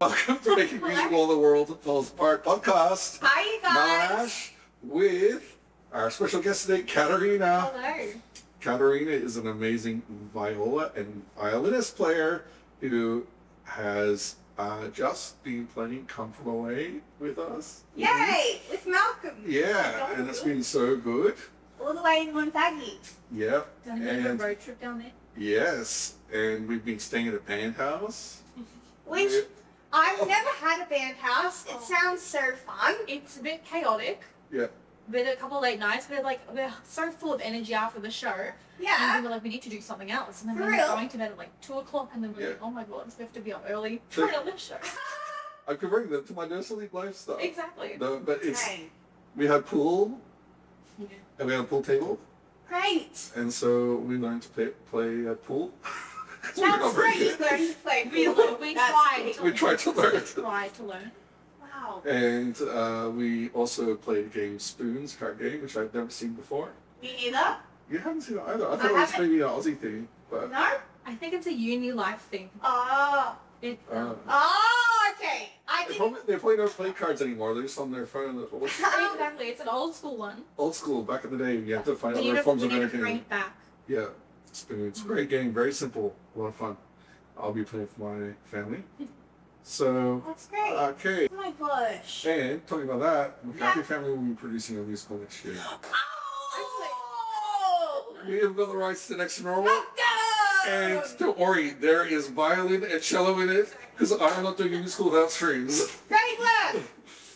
Welcome to Making Music While the World Falls Apart podcast. Hi, you guys. Nash with our special guest today, Katarina. Hello. Katarina is an amazing viola and violinist player who has just been playing Come From Away with us. Yay! With Malcolm. Yeah, and it's been so good. All the way in Montague. Yep. Done a bit of a road trip down there. Yes, and we've been staying at a band house. Which I've never had a band house. It sounds so fun. It's a bit chaotic. Yeah. Been a couple of late nights, but we're so full of energy after the show. Yeah. And then we're like, we need to do something else. And then For we're real? going to bed at like 2 o'clock, and then we're like, oh my god, we have to be up early for another show. I'm converting that to my nursery lifestyle. Exactly. No, but it's Great. we had pool Yeah. and we had a pool table, Great. and so we learned to play pool. That's great. You learned to play We pool. tried. That's cool. We tried to learn. We tried to learn. Wow. And we also played a game, Spoons, card game, which I've never seen before. Me neither? You haven't seen it either. I thought it was haven't. maybe an Aussie thing, but No? I think it's a uni life thing. Oh. It, Oh, okay. I didn't. they probably don't play cards anymore. They're just on their phone. exactly. It's an old school one. Old school, back in the day, you have to find We need other to, forms we of need to bring entertainment. it back. Yeah, Spoons. Great game, very simple, a lot of fun. I'll be playing for my family. So, That's great. okay. Oh my gosh. And talking about that, the Yeah. Happy Family will be producing a musical next year. Oh! We have got the rights to Next to Normal. Let's go! And don't worry, there is violin and cello in it, because I'm not doing a musical without strings. Great work!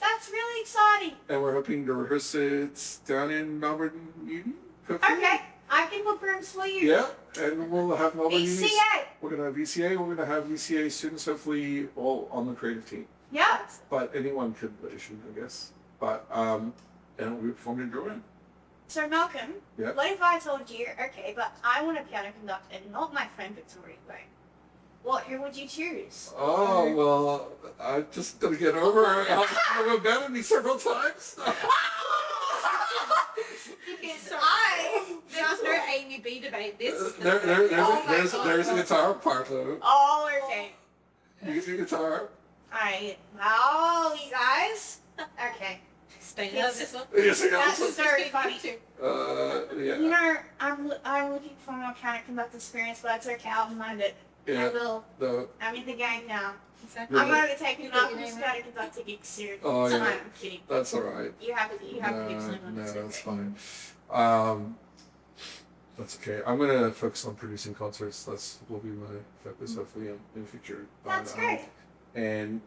That's really exciting. And we're hoping to rehearse it down in Melbourne Uni. hopefully. Okay, I can book rooms for you. Yeah, and we'll have Melbourne Uni. VCA. We're going to have VCA, we're going to have VCA students, hopefully all on the creative team. Yeah. But anyone could audition, I guess. But, and we performed in Jordan. So Malcolm, Yeah. what if I told you, okay, but I want a piano conductor, not my friend Victoria Gray? Who would you choose? Oh, well, I'm just going to get over it. I've abandoned me several times. Because There's no A and B debate. This is There's a guitar part though. Oh, okay. You can do guitar. Alright. Oh, you guys? Okay. staying out of this one. Yes, I That's got very funny. yeah. You know, I'm looking for more piano conductor experience, but it's okay, I'll mind it. I Yeah. will. The, I'm in the game now. Exactly. I'm going to be taking You up got your this name piano conductor gig soon. Oh, yeah. I'm kidding. that's alright. You have to give something on No, this. that's fine. That's okay. I'm gonna focus on producing concerts. That's will be my focus hopefully in the future. That's great. And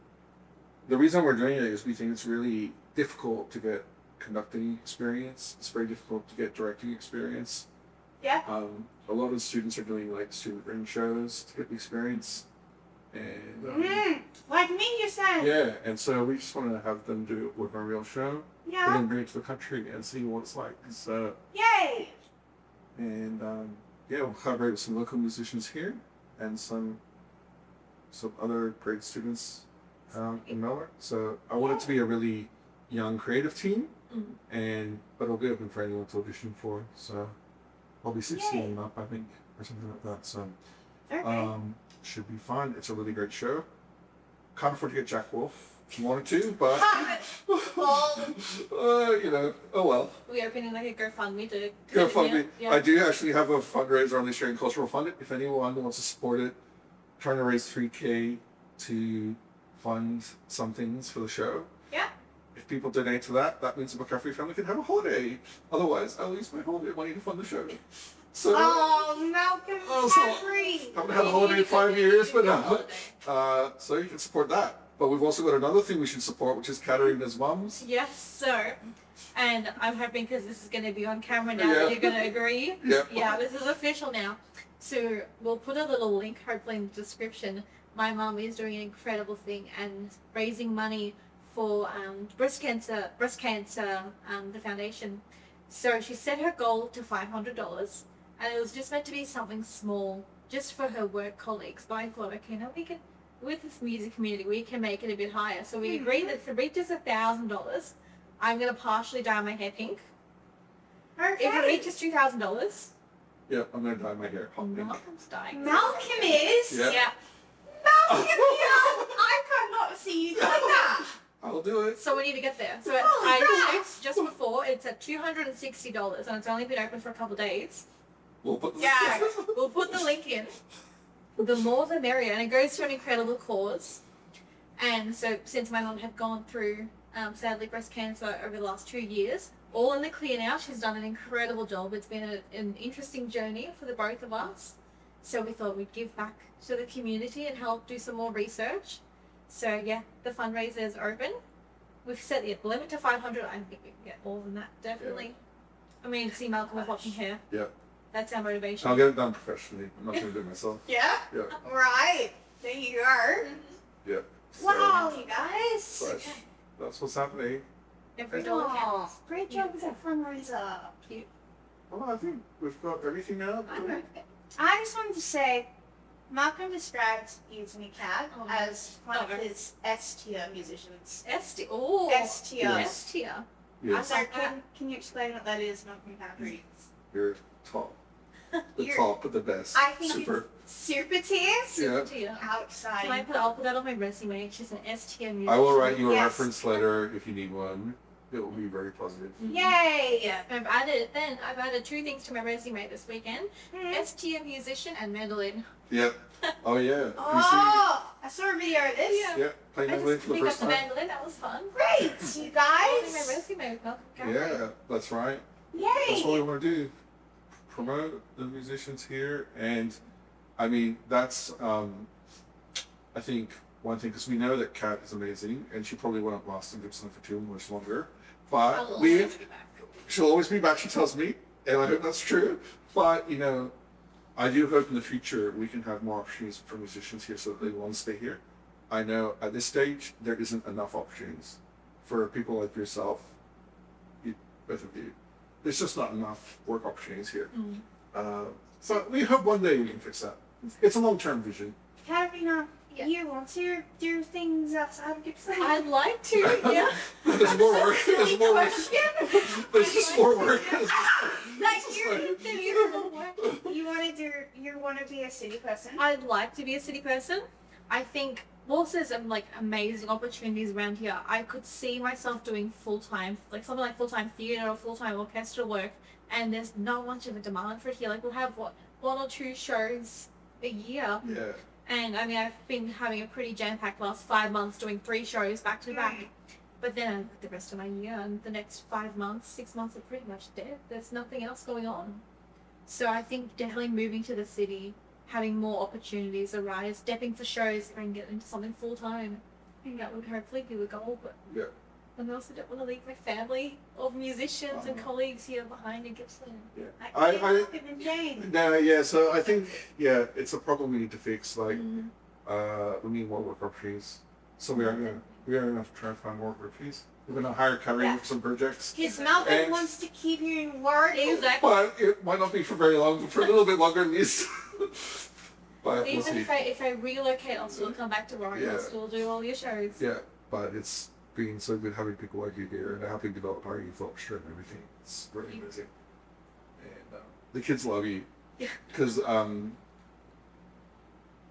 the reason we're doing it is we think it's really difficult to get conducting experience. It's very difficult to get directing experience. Yeah. A lot of students are doing like student ring shows to get the experience. And Like me, you said. yeah, and so we just want to have them do it with a real show. Yeah. And then bring it to the country and see what it's like. So, Yay. and yeah, we'll collaborate with some local musicians here and some other great students in Melbourne. So I want it to be a really young creative team, but it'll be open for anyone to audition for. So I'll be 16 and up, I think, or something like that. So Okay. should be fun. It's a really great show. Can't afford to get Jack Wolf if you wanted to, but Well, you know, oh well. We're opening like a GoFundMe to GoFundMe. Yeah. I do actually have a fundraiser on the Australian Cultural Fund. If anyone wants to support it, trying to raise $3,000 to fund some things for the show. Yeah. If people donate to that, that means the McCaffrey family can have a holiday. Otherwise, I'll use my holiday money to fund the show. So, Malcolm, so Henry. I haven't had a holiday in 5 years, but so you can support that. But we've also got another thing we should support, which is Katarina's mums. Yes, sir. And I'm hoping because this is going to be on camera now Yeah. that you're going to agree. Yeah. Yeah, this is official now. So we'll put a little link hopefully in the description. My mum is doing an incredible thing and raising money for breast cancer, the foundation. So she set her goal to $500, and it was just meant to be something small, just for her work colleagues. But I thought, okay, now we can, with this music community, we can make it a bit higher. So we agreed that if it reaches $1,000, I'm going to partially dye my hair pink. Okay. If it reaches $2,000, Yeah, I'm gonna dye my hair hot pink. Malcolm's dying. Malcolm is? Yeah. Yeah. Malcolm, I cannot see you doing that. I'll do it. So we need to get there. So Holy I crap. checked just before. It's at $260, and it's only been open for a couple of days. We'll put the Yeah. We'll put the link in. The more the merrier, and it goes to an incredible cause. And so since my mum had gone through, sadly, breast cancer over the last 2 years, all in the clear now. She's done an incredible job. It's been an interesting journey for the both of us. So we thought we'd give back to the community and help do some more research. So yeah, the fundraiser is open. We've set the limit to 500. I think we can get more than that, definitely. I mean, see Malcolm with watching hair. Yeah. That's our motivation. I'll get it done professionally. I'm not gonna do it myself. Yeah? Yeah. Right. There you are. Yeah. So, Wow, you guys. so that's what's happening. Every dollar counts. Great job with that fundraiser. Well, I think we've got everything now. I just wanted to say, Malcolm described you to me, Kat, Oh. as one of Okay. his S-tier musicians. Oh, S-tier. Yes. S-tier. Yes. So can you explain what that is, Malcolm Cat? You're top. The You're- top of the best. I think Super. Super tier? Yeah. Tier. How Can I exciting. I'll put that on my resume. She's an S-tier musician. I will write you a Yes. reference letter if you need one. It will be very positive. Yay! I've added 2 things to my resume this weekend. Hmm. S-tier musician and mandolin. Yep. Oh yeah. Oh, I saw a video of this. Yeah. Yeah. Play I mandolin just for the picked up first the time. mandolin. That was fun. Great, you Adding my guys. resume with Malcolm Garrett. Yeah, that's right. That's what we Yay! want to do. Promote the musicians here, and I mean that's I think one thing, because we know that Kat is amazing, and she probably won't last in Gippsland for too much longer. But I'll always be back. she'll always be back. She tells me, and I hope that's true. But you know, I do hope in the future we can have more opportunities for musicians here, so that they want to stay here. I know at this stage there isn't enough opportunities for people like yourself, both of you. There's just not enough work opportunities here. So we hope one day we can fix that. It's a long-term vision. Katarina, Yeah. you want to do things outside of Gippsland? I'd like to, yeah. There's more work. There's more work. There's just more work. Like you want to be a city person? I'd like to be a city person. I think whilst there's like amazing opportunities around here, I could see myself doing full-time, like something like full-time theatre or full-time orchestral work, and there's not much of a demand for it here. Like we'll have 1 or 2 shows a year, Yeah. and I mean I've been having a pretty jam-packed last 5 months doing 3 shows back to back. But then the rest of my year and the next 5 months, 6 months are pretty much dead. There's nothing else going on. So I think definitely moving to the city, having more opportunities arise, stepping for shows if I can get into something full time. I think that would hopefully be the goal. But Yeah. I also don't want to leave my family of musicians and colleagues here behind in Gippsland. Yeah. Like I Malcolm and Jane. no, yeah. So I think it's a problem we need to fix. Like Mm. we need more work opportunities. So we are gonna have to try and find more work opportunities. We're gonna hire Katarina for some projects. Because Malcolm And- wants to keep you in work. Exactly. But it might not be for very long, for a little bit longer at least. But we'll Even see. if I relocate, I'll still come back to Warren. Yeah. I'll still do all your shows. Yeah, but it's been so good having people like you here and helping develop our youth orchestra and everything. It's very amazing. And the kids love you. Yeah. Because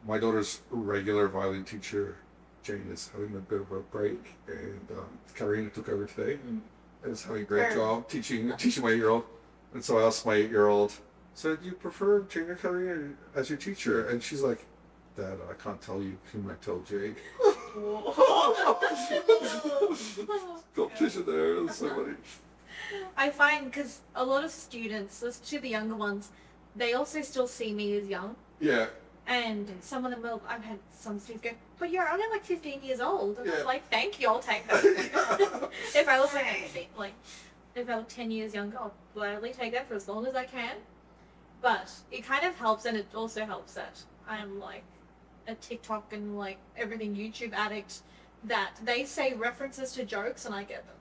my daughter's regular violin teacher, Jane, is having a bit of a break, and Katarina took over today and is having a great job teaching my 8-year-old. And so I asked my 8-year-old, so do you prefer Jane or Katarina as your teacher? And she's like, Dad, I can't tell you whom I tell Jane. Competition there, there's so many. I find because a lot of students, especially the younger ones, they also still see me as young. Yeah, And some of them will, I've had some students go, but you're only like 15 years old. And Yeah. I'm like, thank you, I'll take that. If I look if I look 10 years younger, I'll gladly take that for as long as I can. But it kind of helps, and it also helps that I'm like a TikTok and like everything YouTube addict, that they say references to jokes and I get them.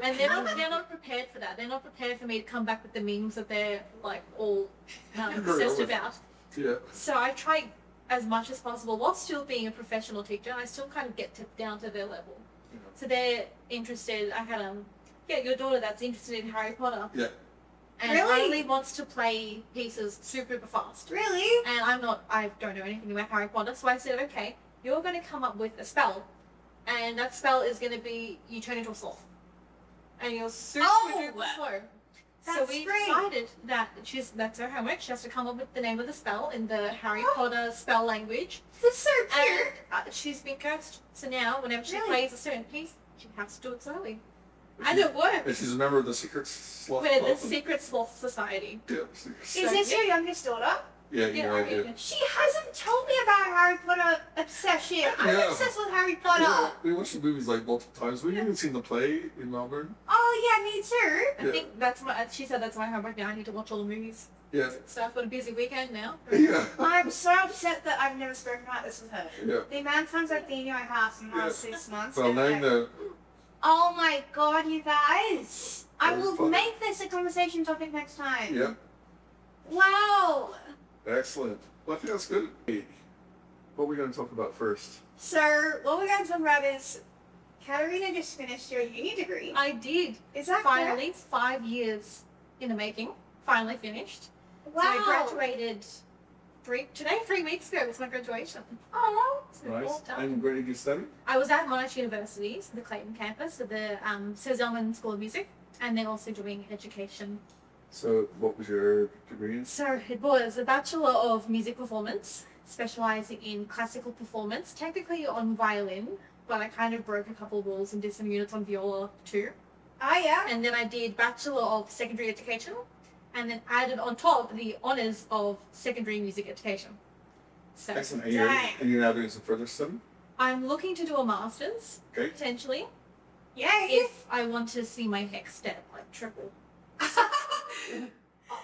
And they're not prepared for that. They're not prepared for me to come back with the memes that they're like all obsessed about. yeah, So I try as much as possible, while still being a professional teacher, I still kind of get down to their level. Yeah. So they're interested. I had get your daughter that's interested in Harry Potter Yeah. and Really? only wants to play pieces super fast. Really? And I don't know anything about Harry Potter, so I said, okay, you're going to come up with a spell, and that spell is going to be you turn into a sloth, and you're super slow. So That's we great. decided that that's her homework. She has to come up with the name of the spell in the Harry Potter spell language. This is so And cute. she's been cursed, so now whenever she Really? plays a certain piece, she has to do it slowly. And it And works. she's a member of the Secret Sloth We're the Club. Secret Sloth Society. Yeah, Secret Is Sloth. this your youngest daughter? Yeah, you Yeah, know I do. She hasn't told me about Harry Potter obsession. I'm Yeah. obsessed with Harry Potter. Yeah, we watched the movies like multiple times. We've even seen the play in Melbourne. Oh yeah, me too. I Yeah. think that's she said that's my homework now. I need to watch all the movies. Yeah. So I've got a busy weekend now. Yeah. I'm so upset that I've never spoken about this with her. Yeah. The amount of times I've been to your house in the last Yeah. 6 months. Well, and now you like, know. oh my god, you guys! I That was will fun. make this a conversation topic next time. Yeah. Wow. Excellent. Well, I think that's good. Hey, what are we going to talk about first? So what we're going to talk about is Katarina just finished your uni degree. I did. Is that Finally, 5 years in the making. Finally finished. correct? Wow. So I graduated 3 weeks ago was my graduation. Oh. So all Nice. done. And where did you study? I was at Monash University, so the Clayton campus, at the Sir Zelman School of Music, and then also doing education. So, what was your degree in? So it was a Bachelor of Music Performance, specialising in classical performance, technically on violin, but I kind of broke a couple of rules and did some units on viola too. Oh yeah. And then I did Bachelor of Secondary Education, and then added on top the honours of Secondary Music Education. So Excellent. Dang. And you're now doing some further study? I'm looking to do a Master's, Okay. potentially, Yay. if I want to see my next step, like triple.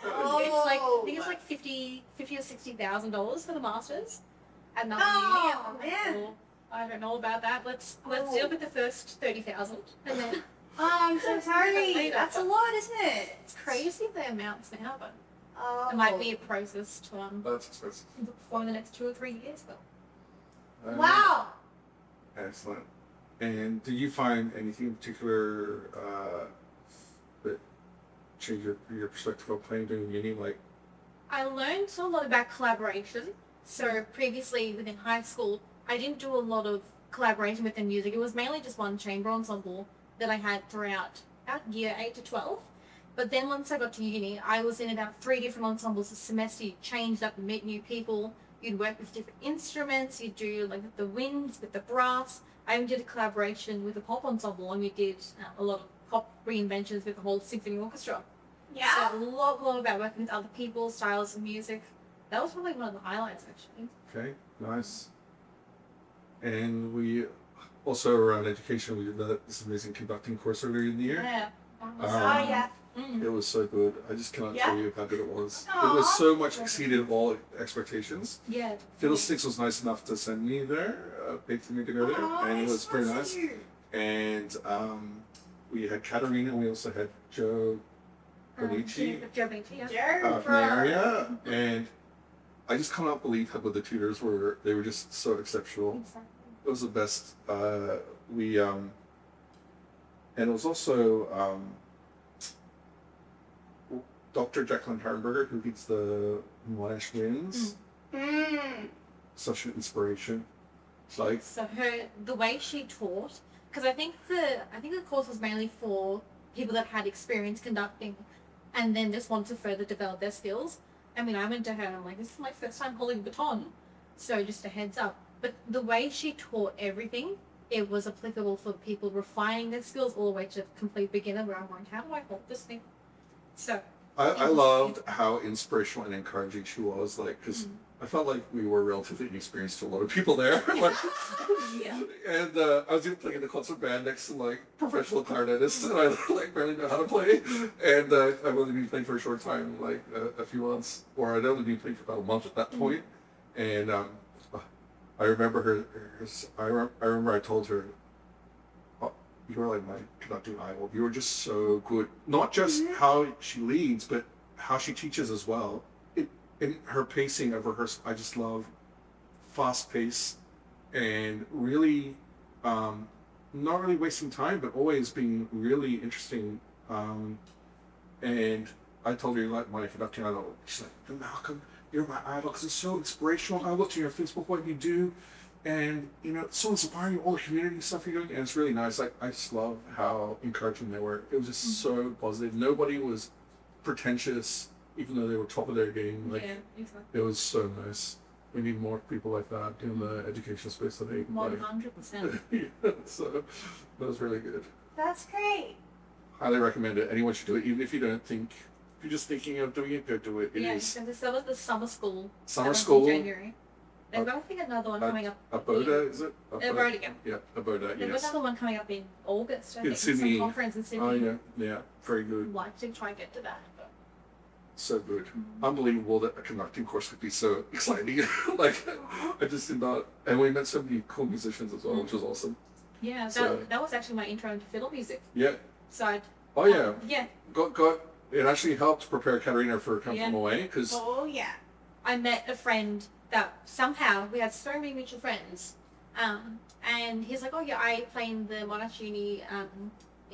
Oh. It's like, I think it's like $50 or $60,000 for the Masters at another Oh, uni. man. I don't know about that. Let's Oh. deal with the first 30,000, and then Oh, I'm so sorry. Later. That's a lot, isn't it? it's crazy the amounts now, but Oh. it might be a process to That's expensive. look for in the next 2 or 3 years. But Wow. Excellent. And do you find anything in particular that changed your perspective of playing during uni? Like, I learned a lot about collaboration. So previously within high school, I didn't do a lot of collaboration within music. It was mainly just one chamber ensemble that I had throughout about year 8 to 12. But then once I got to uni, I was in about 3 different ensembles a semester. You changed up and meet new people. You'd work with different instruments. You'd do like with the winds, with the brass. I even did a collaboration with a pop ensemble, and we did a lot of pop reinventions with the whole symphony orchestra. Yeah. So a lot about working with other people, styles of music. That was probably one of the highlights, actually. okay, nice. And we also around education, we did this amazing conducting course earlier in the year. Yeah. Oh yeah. Mm. It was so good. I just cannot Yeah? tell you how good it was. It Aw. was so much exceeded all expectations. Yeah. Fiddlesticks was nice enough to send me there, pay for me to go there, Oh, and it that's was pretty so nice. cute. And we had Katarina, and we also had Joe Bonici Joe Bonici, yeah. Joe, from the area, and I just cannot believe how good the tutors were. They were just so exceptional. Exactly. It was the best. And it was also Dr. Jacqueline Hardenberger, who leads the Monash Winds. Mm. Such an inspiration. Like, So the way she taught, because I think the course was mainly for people that had experience conducting, and then just want to further develop their skills. I mean, I went to her and I'm like, this is my first time holding a baton, so just a heads up. But the way she taught everything, it was applicable for people refining their skills all the way to complete beginner, where I'm like, how do I hold this thing? So I loved how inspirational and encouraging she was. Like, because I felt like we were relatively inexperienced to a lot of people there. Like, yeah. and I was even playing in the concert band next to like professional clarinetists, and I like barely know how to play. And I've only been playing for a short time, like a few months, or I'd only been playing for about a month at that point. And I remember I remember I told her, oh, you were like my conducting idol. You were just so good. Not just how she leads, but how she teaches as well. In her pacing of rehearsal, I just love fast pace and really not really wasting time, but always being really interesting. And I told her, like, my conducting idol, she's like, Malcolm, you're my idol because it's so inspirational. I looked at your Facebook, what you do, and, you know, it's so inspiring, all the community stuff you're doing, and it's really nice. Like, I just love how encouraging they were. It was just so positive. Nobody was pretentious, even though they were top of their game. Like, Yeah, exactly. it was so nice. We need more people like that in the education space, I think. 100%. Yeah, so that was really good. That's great. Highly recommend it. Anyone should do it, even if you don't think, if you're just thinking of doing it, go do it. It Yeah, is and this was the summer school. summer That was in school. January. They've got, I think, another one coming up. Aboda, is it? Aboda, yeah. Yeah, Aboda, They've got yes. another one coming up in August, I In think. Sydney. Some conference in Sydney. Oh, yeah, yeah, very good. I'd like to try and get to that. But So good. Unbelievable that a conducting course could be so exciting. Like, I just did not. And we met so many cool musicians as well, which was awesome. yeah, So- that was actually my intro into fiddle music. Yeah. So I'd, Oh, yeah. yeah, Got. It actually helped prepare Katarina for Come Yeah. From Away, because Oh yeah. I met a friend that somehow, we had so many mutual friends, and he's like, oh yeah, I play in the Monash Uni,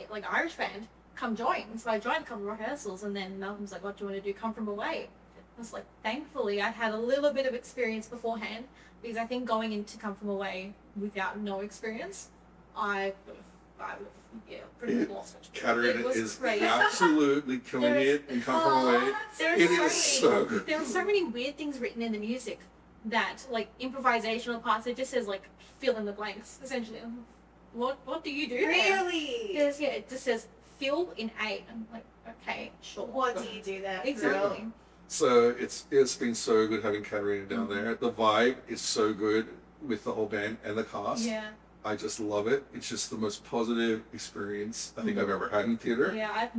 like Irish band, come join. So I joined a couple of rehearsals, and then Malcolm's like, what do you want to do, Come From Away? I was like, thankfully I had a little bit of experience beforehand, because I think going into Come From Away without no experience, I would have, yeah, pretty much lost it. Katarina It was is crazy. absolutely killing it in Come From Away. There It were is so good. There were so many weird things written in the music that, like, improvisational parts, it just says, like, fill in the blanks, essentially. What do you do there? Really? Because, yeah, it just says fill in A. I'm like, okay, sure. What do you do there? Exactly. So it's been so good having Katarina down there. The vibe is so good with the whole band and the cast. Yeah. I just love it. It's just the most positive experience I think I've ever had in theater. Yeah, I've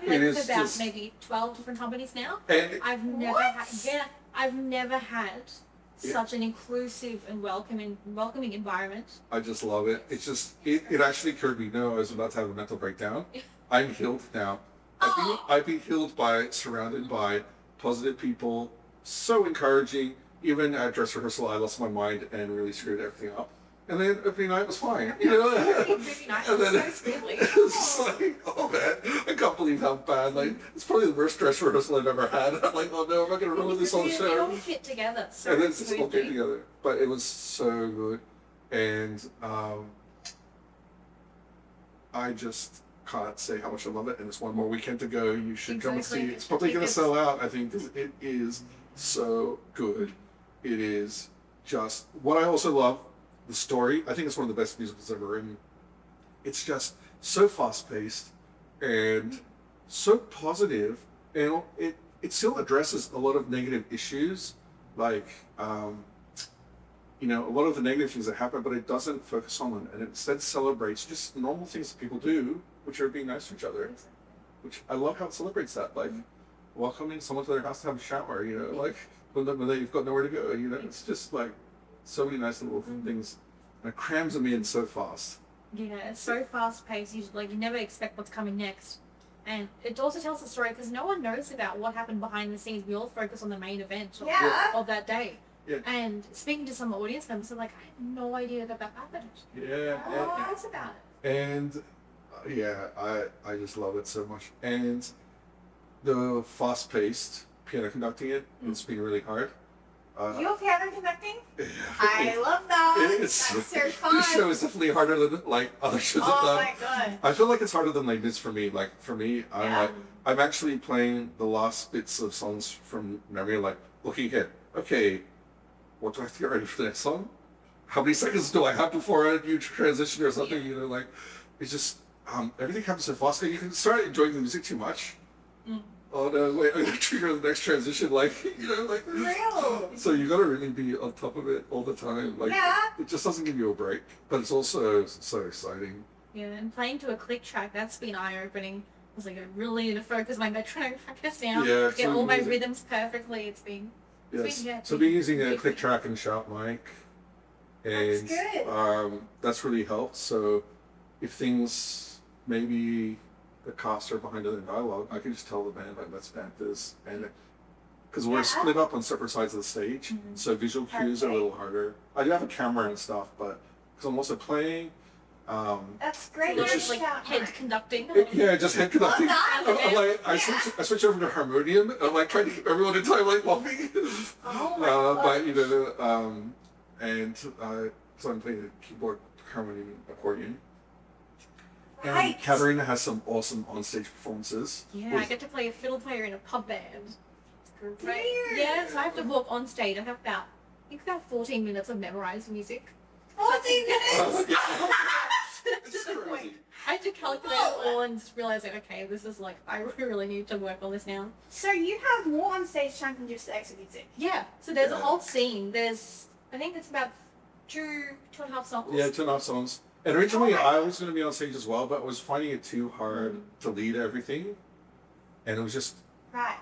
It played is with about just- maybe 12 different companies now. And I've never What? I've never had Yeah. such an inclusive and welcoming environment. I just love it. It's just, it actually occurred to me, no, I was about to have a mental breakdown. I'm healed now. I've been healed by, surrounded by positive people, so encouraging. Even at dress rehearsal, I lost my mind and really screwed everything up. And then opening night was fine, you know? Very nice. And then So sweetly. it was just like, oh man, I can't believe how bad, like, it's probably the worst dress rehearsal I've ever had. I'm like, oh no, I'm not going to ruin this whole It show. all fit together so And then it's all came smoothly. together. But it was so good. And I just can't say how much I love it. And it's one more weekend to go. You should come and see. Exactly. It's probably going to It's- sell out, I think, 'cause it is so good. It is just, what I also love, the story. I think it's one of the best musicals ever written. It's just so fast-paced and so positive, and it still addresses a lot of negative issues, like you know, a lot of the negative things that happen, but it doesn't focus on them, and it instead celebrates just normal things that people do, which are being nice to each other. Which I love how it celebrates that, like welcoming someone to their house to have a shower, you know, like when they've got nowhere to go, you know, it's just like so many nice little things, and it crams them in so fast. Yeah, it's so fast paced. You never expect what's coming next, and it also tells the story because no one knows about what happened behind the scenes. We all focus on the main event of that day. Yeah. And speaking to some audience members, they're like, I had no idea that happened. Yeah, Who knows about it? and yeah, I just love it so much, and the fast-paced piano conducting it's been really hard. You're piano conducting? Yeah. I love that. It's, That's so this fun. show is definitely harder than like other shows I've Oh done. my god. I feel like it's harder than Les Mis for me. Like for me, Yeah. I'm actually playing the last bits of songs from memory, like looking ahead. Okay, what do I have to get ready for the next song? How many seconds do I have before a new transition or something? You know, like it's just everything happens so fast. You can start enjoying the music too much. Oh no, wait, I'm gonna trigger the next transition, like, you know, like. Real. So you gotta really be on top of it all the time. Like, Yeah. it just doesn't give you a break, but it's also so exciting. Yeah, and playing to a click track, that's been eye-opening. I was like, I really need to focus my metronome practice now. Yeah, Get all my music. rhythms perfectly. It's been Yes. yeah, So being using a click track and shout mic, and That's good. that's really helped. So if things maybe the costs are behind other dialogue, I can just tell the band like let's band this, and because we're Yeah. split up on separate sides of the stage, so visual cues are a little harder. I do have a camera and stuff, but because I'm also playing, That's A great. lot It's of just- like head conducting. Yeah, just head conducting. Oh, I'm like, I switch over to harmonium. And I'm like trying to keep everyone in time, like laughing. Oh my God. But you know, and so I'm playing the keyboard, harmonium, and accordion. And Right. Katarina has some awesome onstage performances. Yeah, I get to play a fiddle player in a pub band. It's great. Weird. Yeah, so I have to walk on stage. I have about, I think about 14 minutes of memorized music. 14 minutes. Yeah. It's It's to the crazy. point. I had to calculate it all and just realize like, okay, this is like, I really need to work on this now. So you have more on stage time than just the extra music. Yeah, so there's a Yeah. whole scene. There's, I think it's about two and a half songs. Yeah, 2.5 songs. And originally Oh my I God. was going to be on stage as well, but I was finding it too hard to lead everything. And it was just, Right.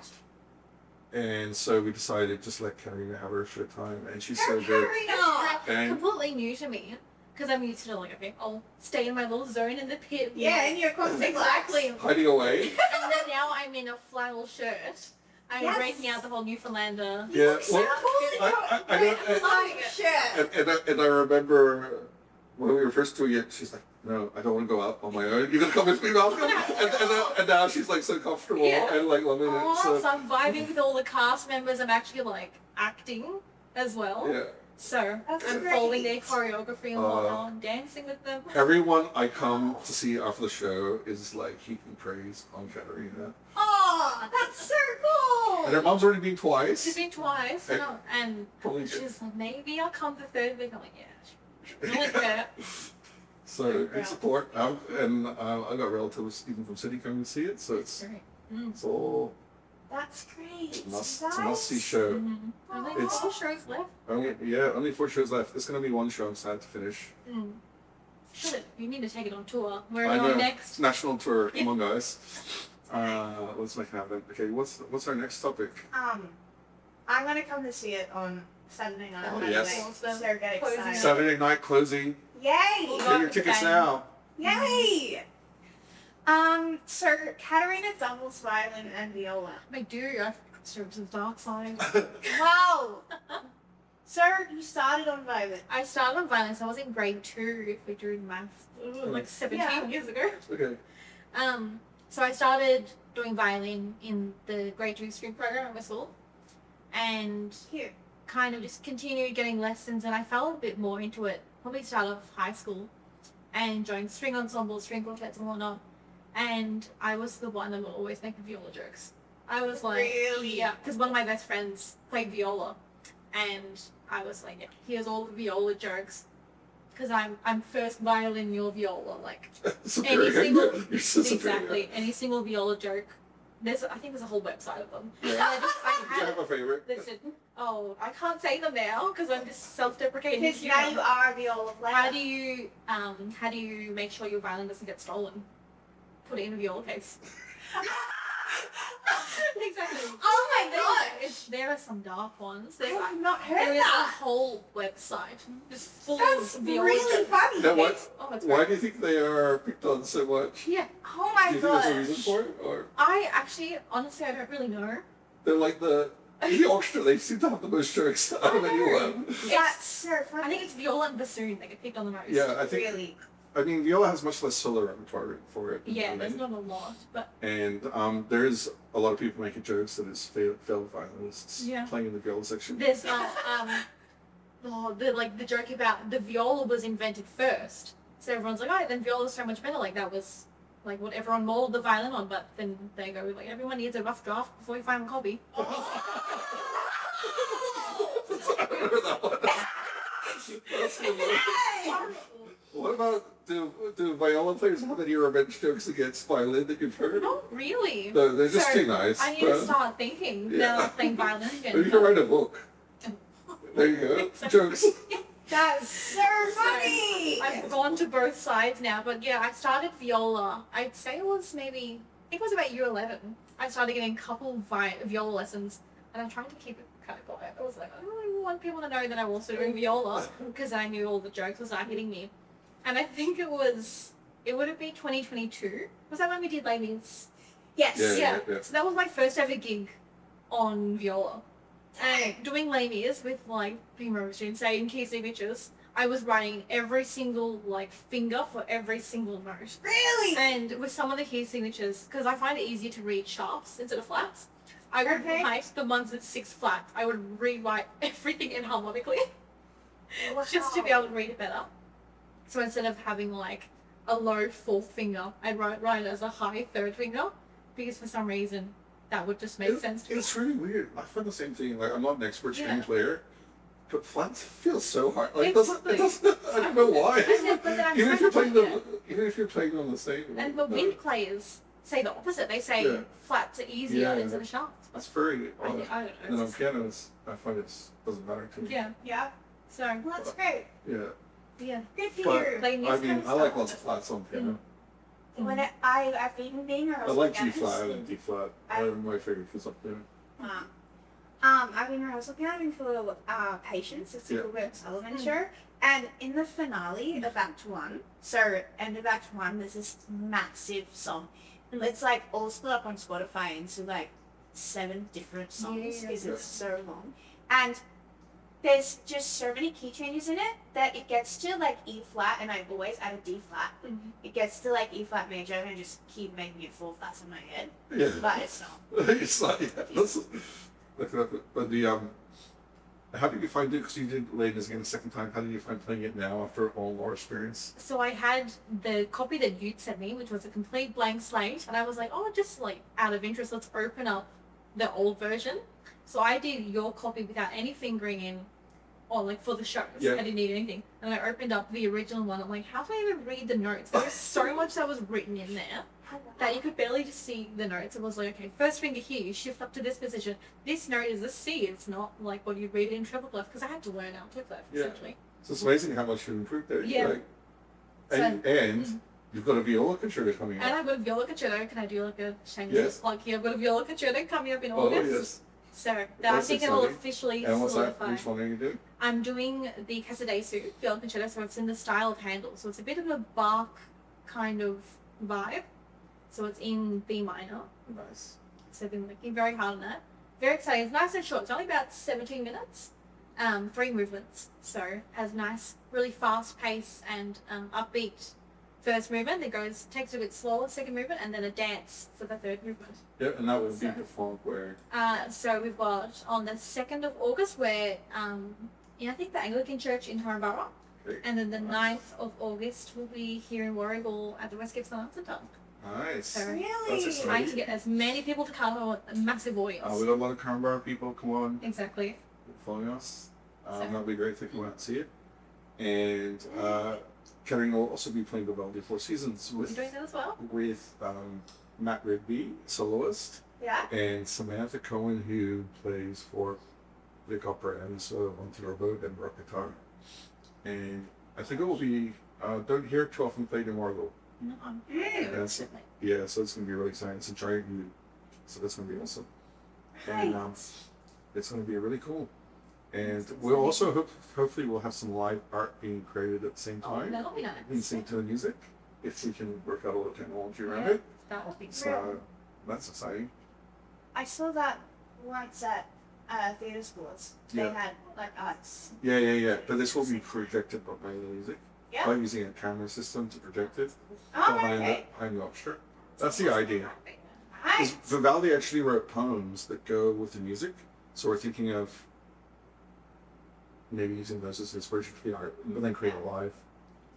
and so we decided just let Katarina have her short time. And she's so Her good. Katarina. That's And- completely new to me. Because I'm used to like, okay, I'll stay in my little zone in the pit. Yeah, and you're constantly Exactly. Hiding away. And then now I'm in a flannel shirt. I'm Yes. breaking out the whole Newfoundlander. Yeah, So well, cool. I don't- Loving it. and I remember when we were first doing it, she's like, no, I don't want to go out on my own. You're going to come with me, Malcolm? And now she's like so comfortable Yeah. and like loving it. So So, I'm vibing with all the cast members. I'm actually like acting as well. yeah. So That's I'm great. following their choreography and whatnot, and dancing with them. Everyone I come to see after the show is like heaping praise on Katarina. Oh, that's so cool. And her mom's already been She's twice. been twice, and Probably she's like, maybe I'll come the third week. I'm like, yeah, I like that. So good support. And I got relatives even from City coming to see it. So it's Great. all That's great. it's a must-see show. Mm-hmm. I think It's- 4 shows left. Only 4 shows left. It's going to be one show I'm sad to finish. Mm. Shit, you need to take it on tour. Where I are know. you next? National tour. Come on, guys. Let's make it happen. Okay, what's our next topic? I'm gonna come to see it on Saturday night. Oh, anyway, yes. So get Closing excited. Saturday night closing. Yay! Well, Get your tickets now. Yay! So Katarina doubles violin and viola. I do. I've served to the dark side. Wow! So you started on violin. I started on violin, so I was in grade 2 if we do maths. Like 17 Yeah. years ago. Okay. So I started doing violin in the grade 2 string program at my school, and Here. kind of just continued getting lessons, and I fell a bit more into it. Probably started off high school, and joined string ensembles, string quartets, and whatnot. And I was the one that would always make the viola jokes. I was like, Really? yeah, because one of my best friends played viola, and I was like, yeah, here's all the viola jokes, because I'm first violin, you're viola, like. Superior. single- You're so superior. Exactly. Any single viola joke. I think there's a whole website of them. Yeah. And I Do you have a favorite? listen. Oh, I can't say them now because I'm just self-deprecating. Because now you are a viola player. How do you make sure your violin doesn't get stolen? Put it in a viola case. Exactly. Oh my gosh! There are some dark ones. I've not heard There is a that. whole website just full That's of viola really jokes. funny. Now, what? Oh, it's Why great. do you think they are picked on so much? Yeah. Oh my Do you think there's a gosh. reason for it, or I actually, honestly, I don't really know. they're like in the orchestra? They seem to have the most jokes out of anyone. That's so funny. I think it's viola and bassoon that get picked on the most. Yeah, I think. really. I mean, viola has much less solo repertoire for it. Yeah, than there's violin. not a lot, but And there's a lot of people making jokes that it's failed violinists Yeah. playing in the viola section. there's the joke about the viola was invented first, so everyone's like, oh, then viola's so much better. Like that was like what everyone molded the violin on, but then they go like everyone needs a rough draft before you final copy. I remember that one. That's a good one. What about do viola players have any revenge jokes against violin that you've heard? Not really. No, they're just So, too nice. I need to start thinking Yeah. now I'm playing violin again. Maybe you can write a book. There you go. Exactly. Jokes. That's so funny. I've gone to both sides now, but yeah, I started viola. I'd say it was about year 11. I started getting a couple viola lessons, and I'm trying to keep it kind of quiet. I was like, I don't really want people to know that I'm also doing viola, because I knew all the jokes would start hitting me. And I think it would have been 2022. Was that when we did ladies? Yes. Yeah. So that was my first ever gig on viola. Dang. And doing Les Mis with like being students saying key signatures, I was writing every single like finger for every single note. Really? And with some of the key signatures, because I find it easier to read sharps instead of flats, I would write the ones at 6 flat. I would rewrite everything inharmonically just to be able to read it better. So instead of having like a low 4th finger, I'd write it as a high 3rd finger, because for some reason that would just make sense to me. It's really weird. I find the same thing. Like, I'm not an expert string player, but flats feel so hard. Like, Exactly. it doesn't. I don't know why. But then I'm Even if you're playing trying to even if you're playing on the same. And the wind players say the opposite. They say flats are easier instead of sharps. That's very odd. I don't know. And on pianos, I find it doesn't matter to me. Yeah. Yeah. So Well, that's great. Yeah. yeah. Good for But you. Playing I these mean, kind of I like stuff. lots of flats on piano. When I've been being a I rehearsal like G pianist. flat and D flat. They're my favorite keys on piano. I've been rehearsal piano for Patience, it's a Gilbert Sullivan show, and in the finale of Act 1, so end of Act 1, there's this massive song, and it's like all split up on Spotify into like 7 different songs because it's so long, and there's just so many key changes in it that it gets to like E flat, and I always add a D flat. It gets to like E flat major, and I just keep making it 4 flats in my head, Yeah. but it's not. It's like, but the how did you find it? Because you did play this again the second time. How did you find playing it now after all more experience? So I had the copy that you'd sent me, which was a complete blank slate, and I was like, oh, just like out of interest, let's open up the old version. So I did your copy without any fingering in, or like for the shows. Yeah. I didn't need anything. And I opened up the original one. I'm like, how do I even read the notes? There was so much that was written in there that you could barely just see the notes. It was like, okay, first finger here, you shift up to this position. This note is a C. It's not like what you read in treble clef, because I had to learn alto clef, essentially. So it's amazing how much you improved there. Yeah. Like, and you've got a viola concerto coming And up. I've got a viola concerto. Can I do like a shameless plug here? I've got a viola concerto coming up in Oh August. yes. So I That's think it will exciting. officially And what's that? solidify. Which one are you doing? I'm doing the Casadesu viola concerto, so it's in the style of Handel. So it's a bit of a Bach kind of vibe. So it's in B minor. Nice. So I've been working very hard on that. Very exciting. It's nice and short. It's only about 17 minutes. 3 movements. So has nice, really fast pace and upbeat first movement that takes it a bit slower, second movement, and then a dance for the third movement. Yeah, and that would be the funk where. So we've got on the 2nd of August, where I think the Anglican Church in Turrborough, and then the 9th of August will be here in Warragul at the West Gippsland Arts Centre. Nice. So Really? That's trying to exciting. get as many people to come with a massive audience. We got a lot of Canberra people come on Exactly. following us. So- That'll be great to come out and see it. And Katarina will also be playing the Vivaldi Four Seasons You're with doing that as well? Matt Rigby, soloist, Yeah. and Samantha Cohen, who plays for Vic Opera and so on theorbo and rock guitar. And I think it will be don't hear it too often played in Wargo. No, I'm Yes. certainly. Yeah, so it's gonna be really exciting. It's a giant unit, so that's gonna be awesome. And it's gonna be really cool. And we'll also hopefully we'll have some live art being created at the same Oh, time. that'll be In nice. sync to the music, if we can work out a little technology around Yeah. it. That would be great. So that's exciting. I saw that once at theatre schools. They Yeah. had like arts. Yeah. But this will be projected by the music. Yeah. By using a camera system to project it Oh, behind okay. the orchestra. That's the idea. Hi. 'Cause Vivaldi actually wrote poems that go with the music, so we're thinking of maybe using those as inspiration for the art, but then create it live.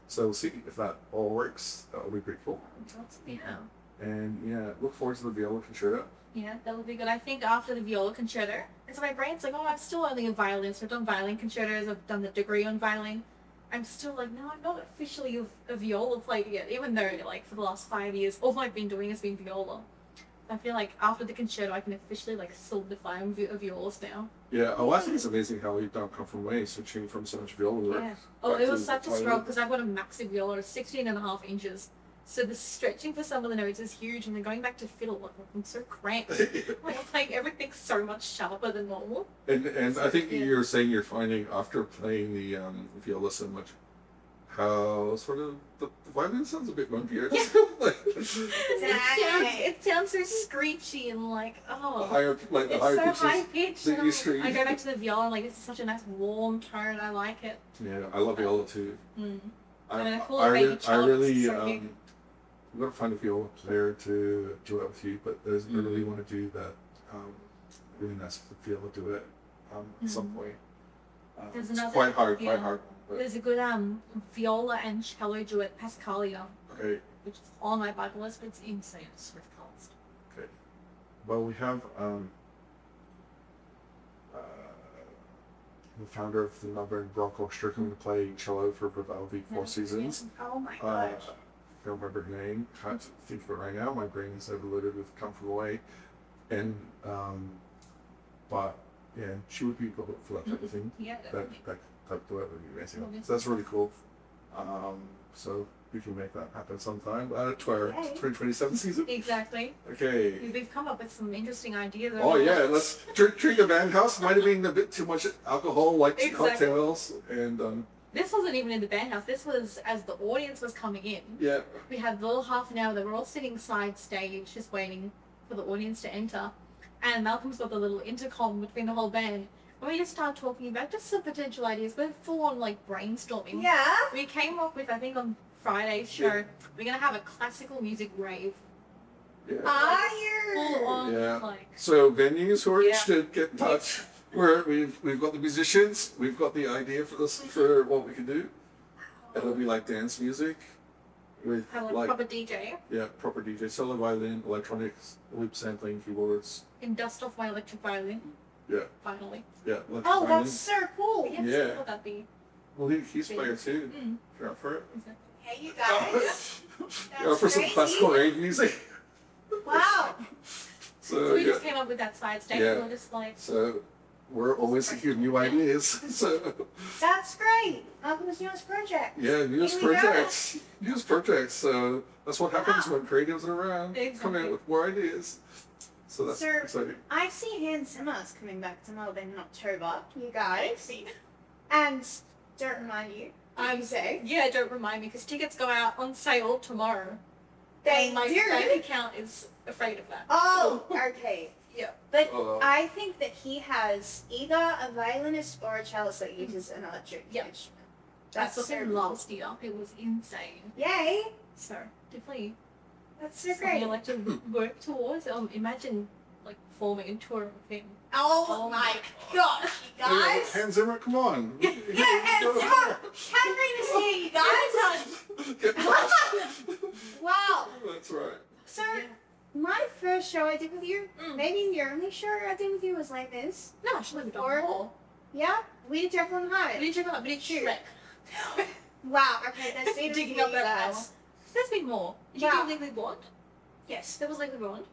So we'll see if that all works. That'll be pretty cool. Yeah. And yeah, look forward to the viola concerto. Yeah, that would be good. I think after the viola concerto, it's my brain's like, oh, I'm still only a violinist. I've done violin concertos. I've done the degree on violin. I'm still like, no, I'm not officially a viola player yet, even though like for the last 5 years, all I've been doing has been viola. I feel like after the concerto, I can officially like solidify I'm a violist now. Yeah, I think it's amazing how we've done come from way, switching from so much viola work. Yeah. Oh, back it to was such a violin. struggle because I've got a massive viola, 16.5 inches. So the stretching for some of the notes is huge, and then going back to fiddle, like I'm so cramped. Like I'm playing everything so much sharper than normal. And I think Yeah. you're saying you're finding after playing the viola so much, how sort of the violin sounds a bit runkier. It sounds so screechy and like, oh. Higher, like the It's higher so pitches. high pitched. the and strings. I go back to the viola, like, this is such a nice warm tone. I like it. Yeah, I love viola too. Mm. I mean, a cool baby cello, really, so big. I'm gonna find a viola player to do it with you, but I really want to do that. Really nice viola duet at some point. There's it's another- quite hard, yeah. But, There's a good viola and cello duet, Pascalia, okay, which is on my bucket list, but it's insane. It's with cost. okay. Well, we have the founder of the Melbourne Rock Orchestra coming to play cello for Vivaldi Four Seasons. Oh my I gosh. don't remember her name. Can't think of it right now. My brain is overloaded with Come From Away. And, but, yeah, she would be good for that type of thing. Yeah, That definitely. type of duet would be amazing. Yeah. So that's really cool. So we can make that happen sometime. Add it to our Yay. 2027 season. Exactly. Okay. We've come up with some interesting ideas. Oh yeah, let's drink the band house. Might have been a bit too much alcohol, like Exactly. cocktails, and This wasn't even in the bandhouse. This was as the audience was coming in. yeah. We had the little half an hour that we're all sitting side stage, just waiting for the audience to enter. And Malcolm's got the little intercom between the whole band. And we just started talking about just some potential ideas. We're full on like brainstorming. Yeah. We came up with, I think on Friday's show, Yeah. we're gonna have a classical music rave. Yeah. Full on, Yeah. like, So venues who are Yeah. interested, get in touch. We've got the musicians. We've got the idea for this for what we can do. It'll be like dance music with have a like proper DJ proper DJ, solo violin, electronics, loop sampling, keyboards. and dust off my electric violin. Yeah. Finally. Yeah, electric Oh, violin. that's so cool. Yeah. Yeah. What that'd be. Well, he's player too. Mm. If you're up for it. Exactly. Hey, you guys. You're up for some crazy. classical rave music. Wow. So So we yeah. just came up with that side stage. Yeah. We're just like, So we're always thinking of new ideas. So That's great. Malcolm's newest project. yeah, newest Here we go. projects. Newest projects. So that's what happens when creatives are around. Come Exactly. in with more ideas. So that's Sir, exciting. I see Hans Zimmer's coming back to Melbourne in October, you guys. And don't remind you, I'm say. yeah, don't remind me because tickets go out on sale tomorrow. They and my do. bank account is afraid of that. Oh, okay. Yeah. But Oh. I think that he has either a violinist or a cellist that uses an electric Yeah. instrument. I That's saw so him cool. last year. It was insane. Yay! So definitely That's so something great. I like to work towards. Imagine like performing and touring with him. Oh my gosh, you guys! Hans Zimmer, come on. Yeah, Hans Zimmer! Katarina's here, you guys! Get touched. Wow! That's right. So, my first show I did with you, Mm. maybe the only show I did with you was like this. No, actually we've Or- done more. Yeah? We did Jekyll and We Hyde. did check out, we did Shrek. Wow, okay, that's it. Digging up that house. There's been more. Did you Wow. do Legally Blonde? Yes. There was Legally Blonde.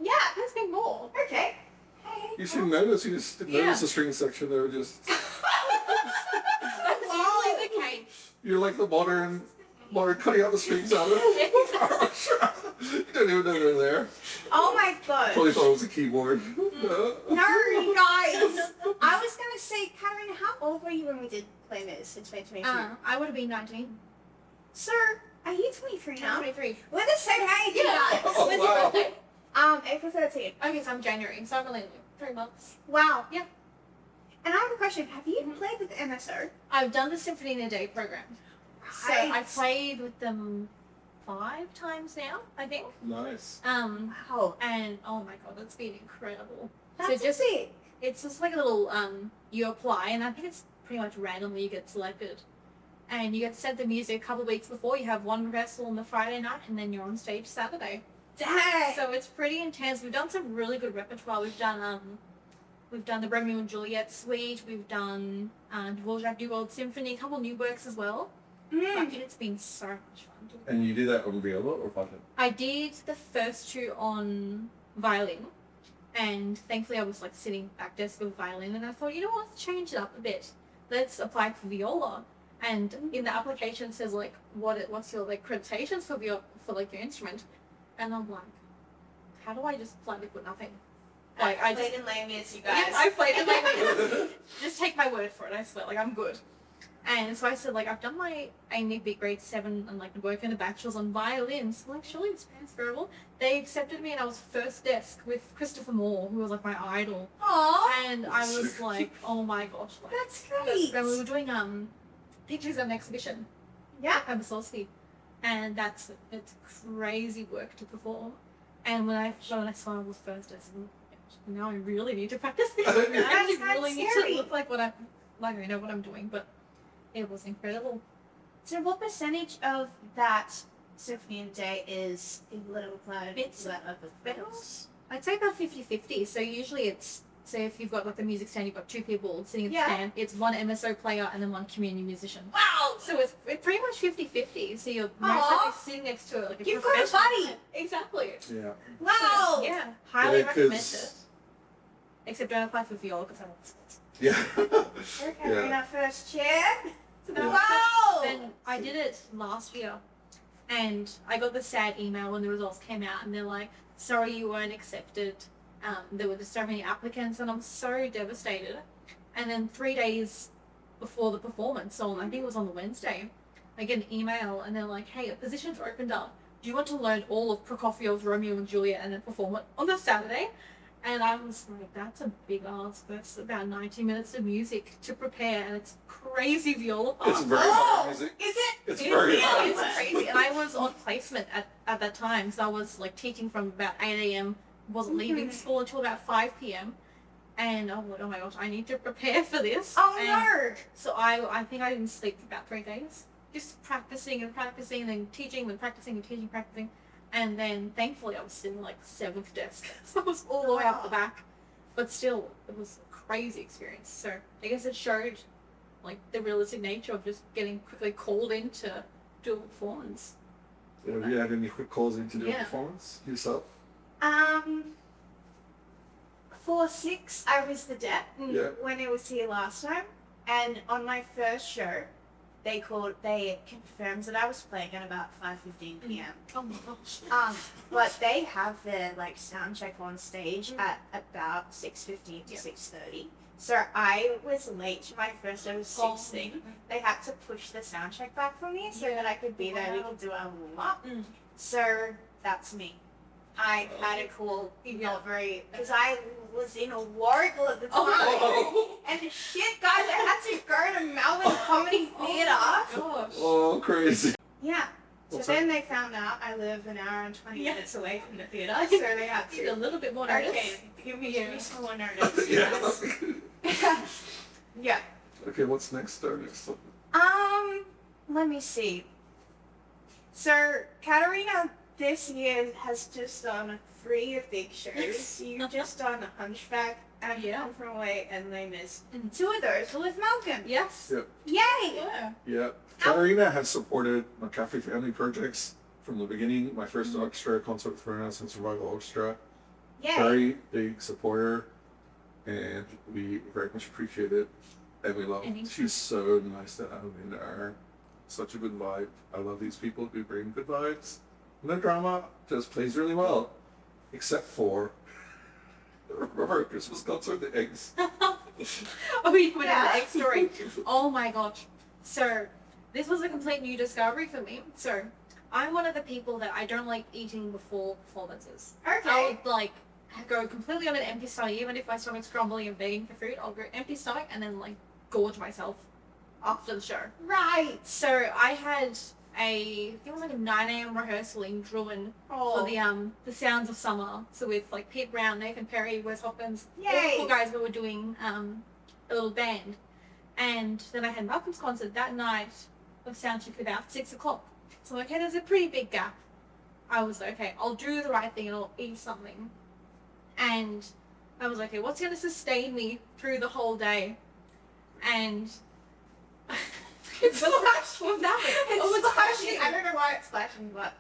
Yeah, There's been more. okay. Hey. You should notice. You just didn't Yeah. notice the string section. They were just. That's usually the case. You're like the modern cutting out the strings out of it. You don't even know they're there. Oh my god. Probably thought it was a keyboard. No, you guys. I was gonna say, Katarina, how old were you when we did play this in 2022? I would have been 19. Sir, are you 23 now? 23. We're the same age, you Yeah. guys. Oh, When's wow. your birthday? April 13th. Okay, so I'm January, so I'm only 3 months. Wow. Yeah. And I have a question. Have you played with MSO? I've done the Symphony in a Day program. So I played with them 5 times now, I think. Nice. Wow. And oh my god, that's been incredible. That's just sick. it's just like a little you apply, and I think it's pretty much randomly you get selected, and you get sent the music a couple of weeks before. You have one rehearsal on the Friday night, and then you're on stage Saturday. Dang. So it's pretty intense. We've done some really good repertoire. We've done the Romeo and Juliet suite. We've done Dvorak New World Symphony, a couple new works as well. Like, it's been so much fun. And you did that on viola or violin? I did the first 2 on violin, and thankfully I was like sitting back desk with violin, and I thought, you know what, let's change it up a bit. Let's apply for viola. And in the application it says like what's your like accreditations for your instrument, and I'm like, how do I just plug it with nothing? Like I just played in Les Mis, you yeah, guys. I played it like just take my word for it. I swear, like I'm good. And so I said, like, I've done my A&B grade 7 and, like, working a bachelor's on violin. So, like, surely it's transferable. They accepted me and I was first desk with Christopher Moore, who was, like, my idol. Aww. And I was like, oh my gosh. Like, That's great. and we were doing pictures of an exhibition Yeah. at Abasovsky. And it's crazy work to perform. And when I saw I was first desk, now I really need to practice this. I actually really need to look like I know what I'm doing, but it was incredible. So what percentage of that symphony in a day is in little cloud? It's that open pedals? I'd say about 50-50. So usually it's, say if you've got like the music stand, you've got two people sitting at the stand, it's one MSO player and then one community musician. Wow! So it's pretty much 50-50. So you're most likely sitting next to like a You've got a professional. buddy! Exactly. Yeah. Wow! So, yeah, highly recommend 'cause- it. Except don't apply for viola because I won't sit. Yeah. Okay, we're in our first chair. Yeah. Wow! Then I did it last year, and I got the sad email when the results came out, and they're like, "Sorry, you weren't accepted. There were just so many applicants," and I'm so devastated. And then 3 days before the performance, so I think it was on the Wednesday, I get an email, and they're like, "Hey, a position's opened up. Do you want to learn all of Prokofiev's Romeo and Juliet and then perform it on the Saturday?" And I was like, that's a big ask. That's about 90 minutes of music to prepare, and it's crazy viola part. It's very hard music. Is it? It's It very is, hard. it's crazy. And I was on placement at that time, so I was like teaching from about 8 a.m. Wasn't leaving school until about 5 p.m. And I'm like, oh my gosh, I need to prepare for this. Oh And no! so I think I didn't sleep for about 3 days. Just practicing and practicing, and then teaching, then practicing and teaching, practicing. And then thankfully I was sitting like 7th desk. So I was all the way up the back. But still, it was a crazy experience. So I guess it showed like the realistic nature of just getting quickly called in to do a performance. Have you had any quick calls in to do a Yeah. performance yourself? For 6, I was the debt Yeah. when it was here last time, and on my first show, they confirmed that I was playing at about 5:15 p.m. Oh my gosh. But they have their like sound check on stage at about 6:15 to 6:30. So I was late to my first ever 6 thing. They had to push the sound check back for me so that I could be there. We could do our warm up. So that's me. I had a call, not very, because I was in a Warrigal at the time. Oh. And shit, guys, I had to go to Melbourne Comedy Theatre. Gosh. Oh, crazy. Yeah. So What's then they found out I live an hour and 20 minutes away from the theatre, so they had Need a to. little bit more notice. Okay, give me some more notice. Yeah. Yes. Yeah. Okay, what's next? Our next one. Let me see. So Katarina this year has just done 3 big shows. You've just done Hunchback and Come From Away and Les Mis. And 2 of those were with Malcolm. Yes. Yep. Yay! Yeah. Yeah. Katarina has supported my Cafe Family projects from the beginning. My first orchestra, Concert with Renaissance Survival Orchestra. Yay! Very big supporter, and we very much appreciate it. And we love Anytime. She's so nice to have in there. Such a good vibe. I love these people who bring good vibes. And the drama just plays really well. Except for our Christmas concert, the eggs. Oh, we went into the egg story. Oh my gosh. So, this was a complete new discovery for me. So, I'm one of the people that I don't like eating before performances. I Okay. would like go completely on an empty stomach, even if my stomach's grumbling and begging for food. I'll go empty stomach and then like gorge myself after the show. Right. So I had I think it was like a 9 a.m. rehearsal in Druin for the Sounds of Summer. So with like Pete Brown, Nathan Perry, Wes Hopkins, all the Yay. cool guys who were doing a little band. And then I had Malcolm's concert that night of sound check about 6 o'clock. So I'm like, okay, there's a pretty big gap. I was like, okay, I'll do the right thing and I'll eat something. And I was like, okay, what's going to sustain me through the whole day? And It's What's splashing. that? It's Oh, it's splashing. splashing. I don't know why it's splashing, but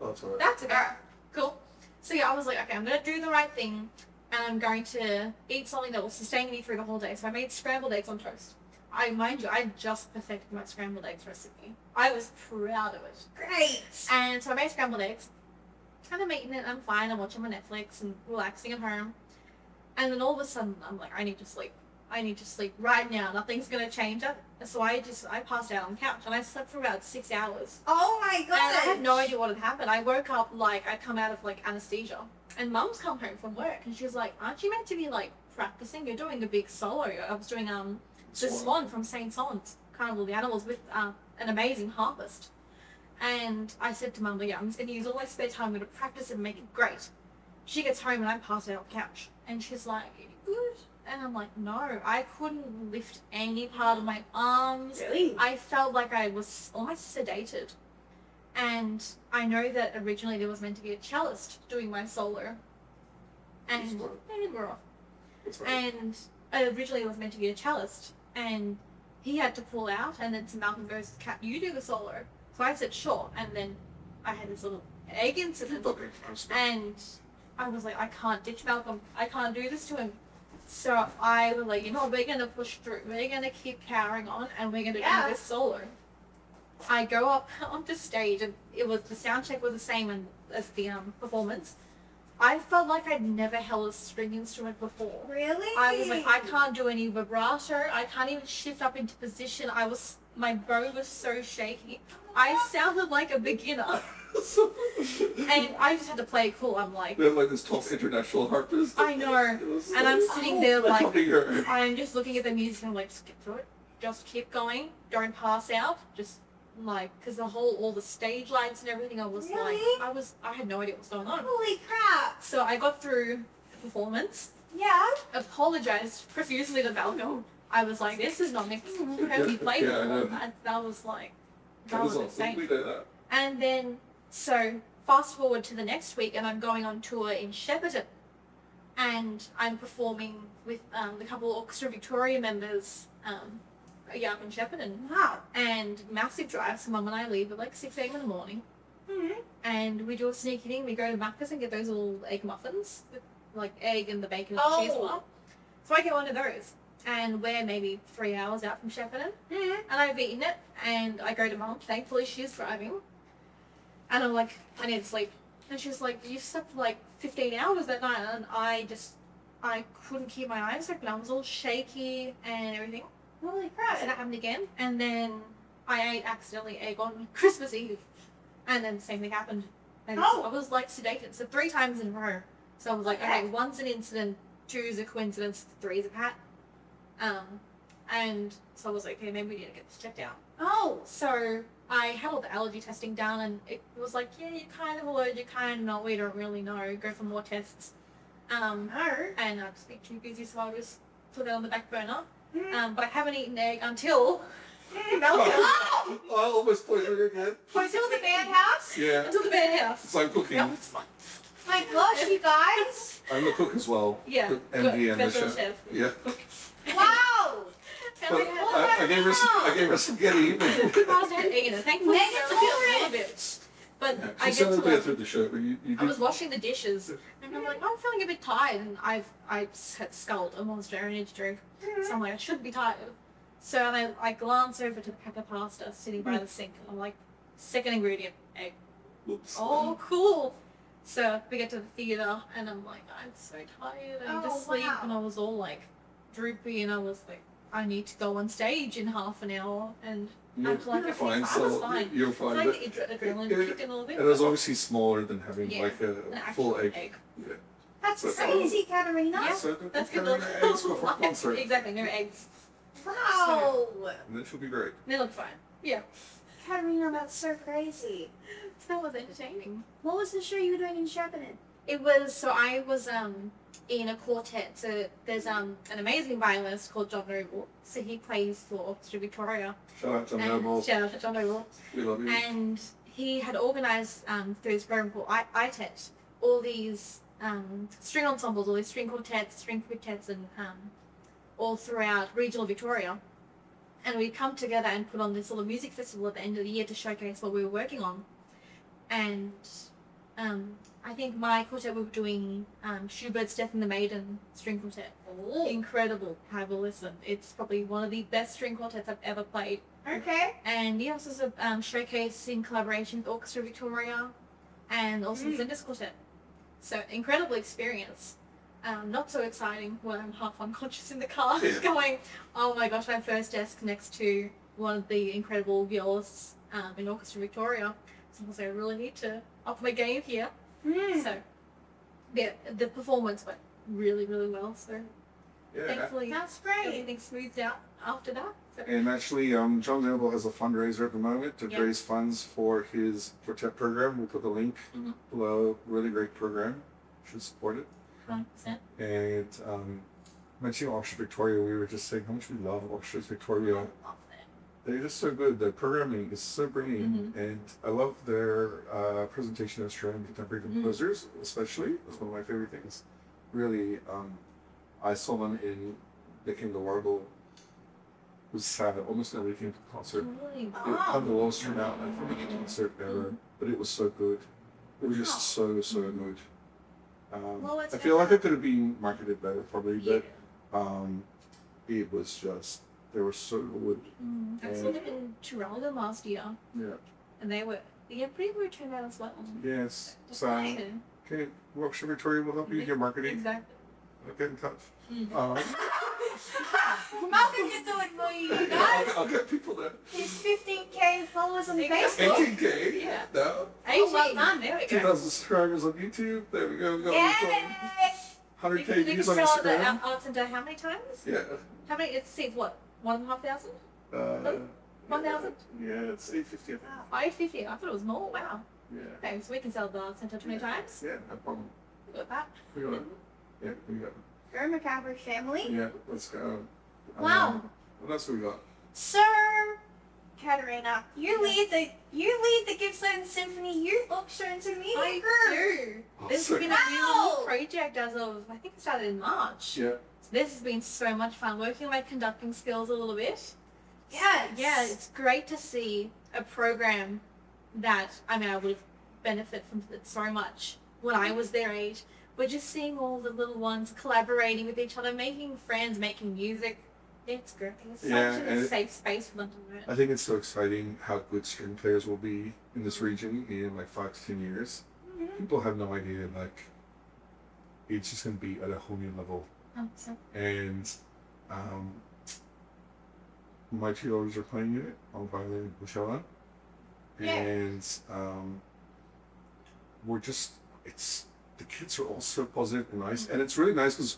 Oh, that's alright. That's okay. Cool. So yeah, I was like, okay, I'm going to do the right thing and I'm going to eat something that will sustain me through the whole day. So I made scrambled eggs on toast. Mind you, I just perfected my scrambled eggs recipe. I was proud of it. great. And so I made scrambled eggs. And I'm eating it, I'm fine, I'm watching my Netflix and relaxing at home. And then all of a sudden, I'm like, I need to sleep. I need to sleep right now. Nothing's going to change it. So I passed out on the couch and I slept for about 6 hours. Oh my And god! I had no idea what had happened. I woke up like I'd come out of like anesthesia. And Mum's come home from work and she was like, aren't you meant to be like practicing? You're doing a big solo. I was doing the Swan from St. Solon's, Carnival of the Animals, with an amazing harpist. And I said to Mum, yeah, I'm just going to use all my spare time. I'm going to practice and make it great. She gets home and I pass out on the couch. And she's like, are you good? And I'm like, no, I couldn't lift any part of my arms. Really? I felt like I was almost sedated. And I know that originally there was meant to be a cellist doing my solo. And we're off. And originally it was meant to be a cellist. And he had to pull out. And then Malcolm goes, Kat, you do the solo. So I said, sure. And then I had this little egg incident. And I was like, I can't ditch Malcolm. I can't do this to him. So I was like, you know, we're going to push through. We're going to keep powering on and we're going to do this solo. I go up onto stage and the sound check was the same as the performance. I felt like I'd never held a string instrument before. Really? I was like, I can't do any vibrato. I can't even shift up into position. My bow was so shaky. I sounded like a beginner. And I just had to play it cool. I'm like, they're like this top international harpist. I know. And I'm sitting there like, I'm just looking at the music and I'm like, skip through it. Just keep going. Don't pass out. Just like, because all the stage lights and everything, I was Really? like, I had no idea what was going on. Holy crap! So I got through the performance, Yeah. apologized profusely to Malcolm. I was like, this is not Nick's have you played Yeah, I know. before? And that was like, That that is was awesome. insane. We know that. And then, so fast forward to the next week, and I'm going on tour in Shepparton, and I'm performing with the couple of Orchestra Victoria members, up in Shepparton. Wow. And massive drive, so Mum and I leave at like 6 a.m. in the morning, Mm-hmm. and we do a sneak eating. We go to Macca's and get those little egg muffins, with like egg and the bacon and Oh. cheese one. So I get one of those, and we're maybe 3 hours out from Shepparton. Mm-hmm. And I've eaten it, and I go to Mum. Thankfully, she's driving. And I'm like, I need to sleep. And she's like, you slept for like 15 hours that night. And I couldn't keep my eyes open. I was all shaky and everything. Holy So crap! that happened again. And then I ate accidentally egg on Christmas Eve. And then the same thing happened. And Oh. I was like sedated. So 3 times in a row. So I was like, okay, 1's an incident, 2 is a coincidence, 3 is a pat. And so I was like, okay, maybe we need to get this checked out. Oh. So I had all the allergy testing done, and it was like, yeah, you're kind of allergic, kind of not. We don't really know. Go for more tests. No. And I've just been too busy, so I just put it on the back burner. Mm-hmm. But I haven't eaten egg until Oh, I almost poisoned her again. Until the band house? Yeah. until the bed house. So I'm cooking. No, it's fine. My gosh, you guys! I'm the cook as well. Yeah, The good. MD and the Veteran chef. chef. Yeah. Wow! And But I had I gave her spaghetti. I had egg in it. Thankfully, Make it's it only a little tolerant. bit. But Yeah, I she get to sounded bad like, through the show, but you I did. was washing the dishes, and I'm like, I'm feeling a bit tired, and I had sculled a Monster Energy drink, so I'm like, I shouldn't be tired. So then I glance over to the pack of pasta sitting by the sink, and I'm like, second ingredient, egg. Oops. Oh, cool. So we get to the theater, and I'm like, I'm so tired, I need to Oh, sleep, wow. and I was all like droopy, and I was like, I need to go on stage in half an hour, and You're, after like you're a few fine. hours, So fine. you're It's fine. like But the adrenaline it- kicked in a little bit. it was obviously smaller than having Yeah, like an a actual full egg. Yeah. That's So- crazy, Katarina. Yeah. So That's good. Katarina eggs before concert. Exactly, no eggs. Wow! And then she'll be great. They look fine. Yeah. Katarina, that's so crazy. So that was entertaining. What was the show you were doing in Shepparton? It was, so I was in a quartet. So there's an amazing violinist called John Noble. So he plays for Orchestra Victoria. Shout out to And Noble. shout out to John Noble. We love you. And he had organised through his program called ITET all these string ensembles, all these string quartets, and all throughout regional Victoria. And we'd come together and put on this little music festival at the end of the year to showcase what we were working on. And I think my quartet, we were doing Schubert's Death and the Maiden string quartet. Incredible. Have a listen. It's probably one of the best string quartets I've ever played. Okay. And he also has a showcase in collaboration with Orchestra Victoria and also the Zindis Quartet. So incredible experience. not so exciting when I'm half unconscious in the car going, oh my gosh, I'm first desk next to one of the incredible violists in Orchestra Victoria. So I was like, I really need to up my game here. So, yeah, the performance went really, really well. So, thankfully, That's great. everything smoothed out after that. So. And actually, John Noble has a fundraiser at the moment to raise funds for his Quartet program. We'll put the link below. Really great program. Should support it. 100%. And mentioning Orchestra Victoria, we were just saying how much we love Orchestra Victoria. I love that. They're just so good. The programming is so brilliant, and I love their presentation of Strung contemporary composers, especially. That's one of my favorite things. Really, I saw them in Became the Warble. It was sad. Almost nobody came to the concert. Really? It had the lowest turnout for any concert ever, but it was so good. It was just so good. I feel like it could have been marketed better, probably, but it was just, they were so good. I saw them in Toronto last year, and they were pretty good turnout as well. Yes. Just So, amazing. okay, Orchestra Victoria will help you with your marketing. Exactly. Get in touch. Malcolm can do it for you guys. I'll get people there. He's 15k followers on Exactly. Facebook. 18K? Yeah. No. Oh, well done. There we 2,000 go. subscribers on YouTube. There we go. We got Yay! 100K You can views on sell the Instagram. arts and how many times? Yeah. How many? It says what? 1,500? 1,000? Yeah, it's 850. I think. 550. I thought it was more. Wow. Yeah. Okay, so we can sell the arts center 20 times. Yeah, no problem. We got that. We got it. Yeah, we got it. Go Macabre family. Yeah, let's go. Wow. What else we got? So, Katarina, you lead the Gippsland Symphony Youth Orchestra Intermediate I Group. do. This so- has been a new little project as of, I think it started in March. Yeah. So this has been so much fun, working on my conducting skills a little bit. Yes. Yeah, it's great to see a program that, I would have benefited from it so much when I was their age. But just seeing all the little ones collaborating with each other, making friends, making music, it's great. It's Yeah, such and a safe space for them to learn. I think it's so exciting how good string players will be in this region in like 5 to 10 years. People have no idea, like, it's just going to be at a whole new level. So, And my 2 daughters are playing it on violin and cello. Yeah. And we're just, the kids are all so positive and nice. And it's really nice because,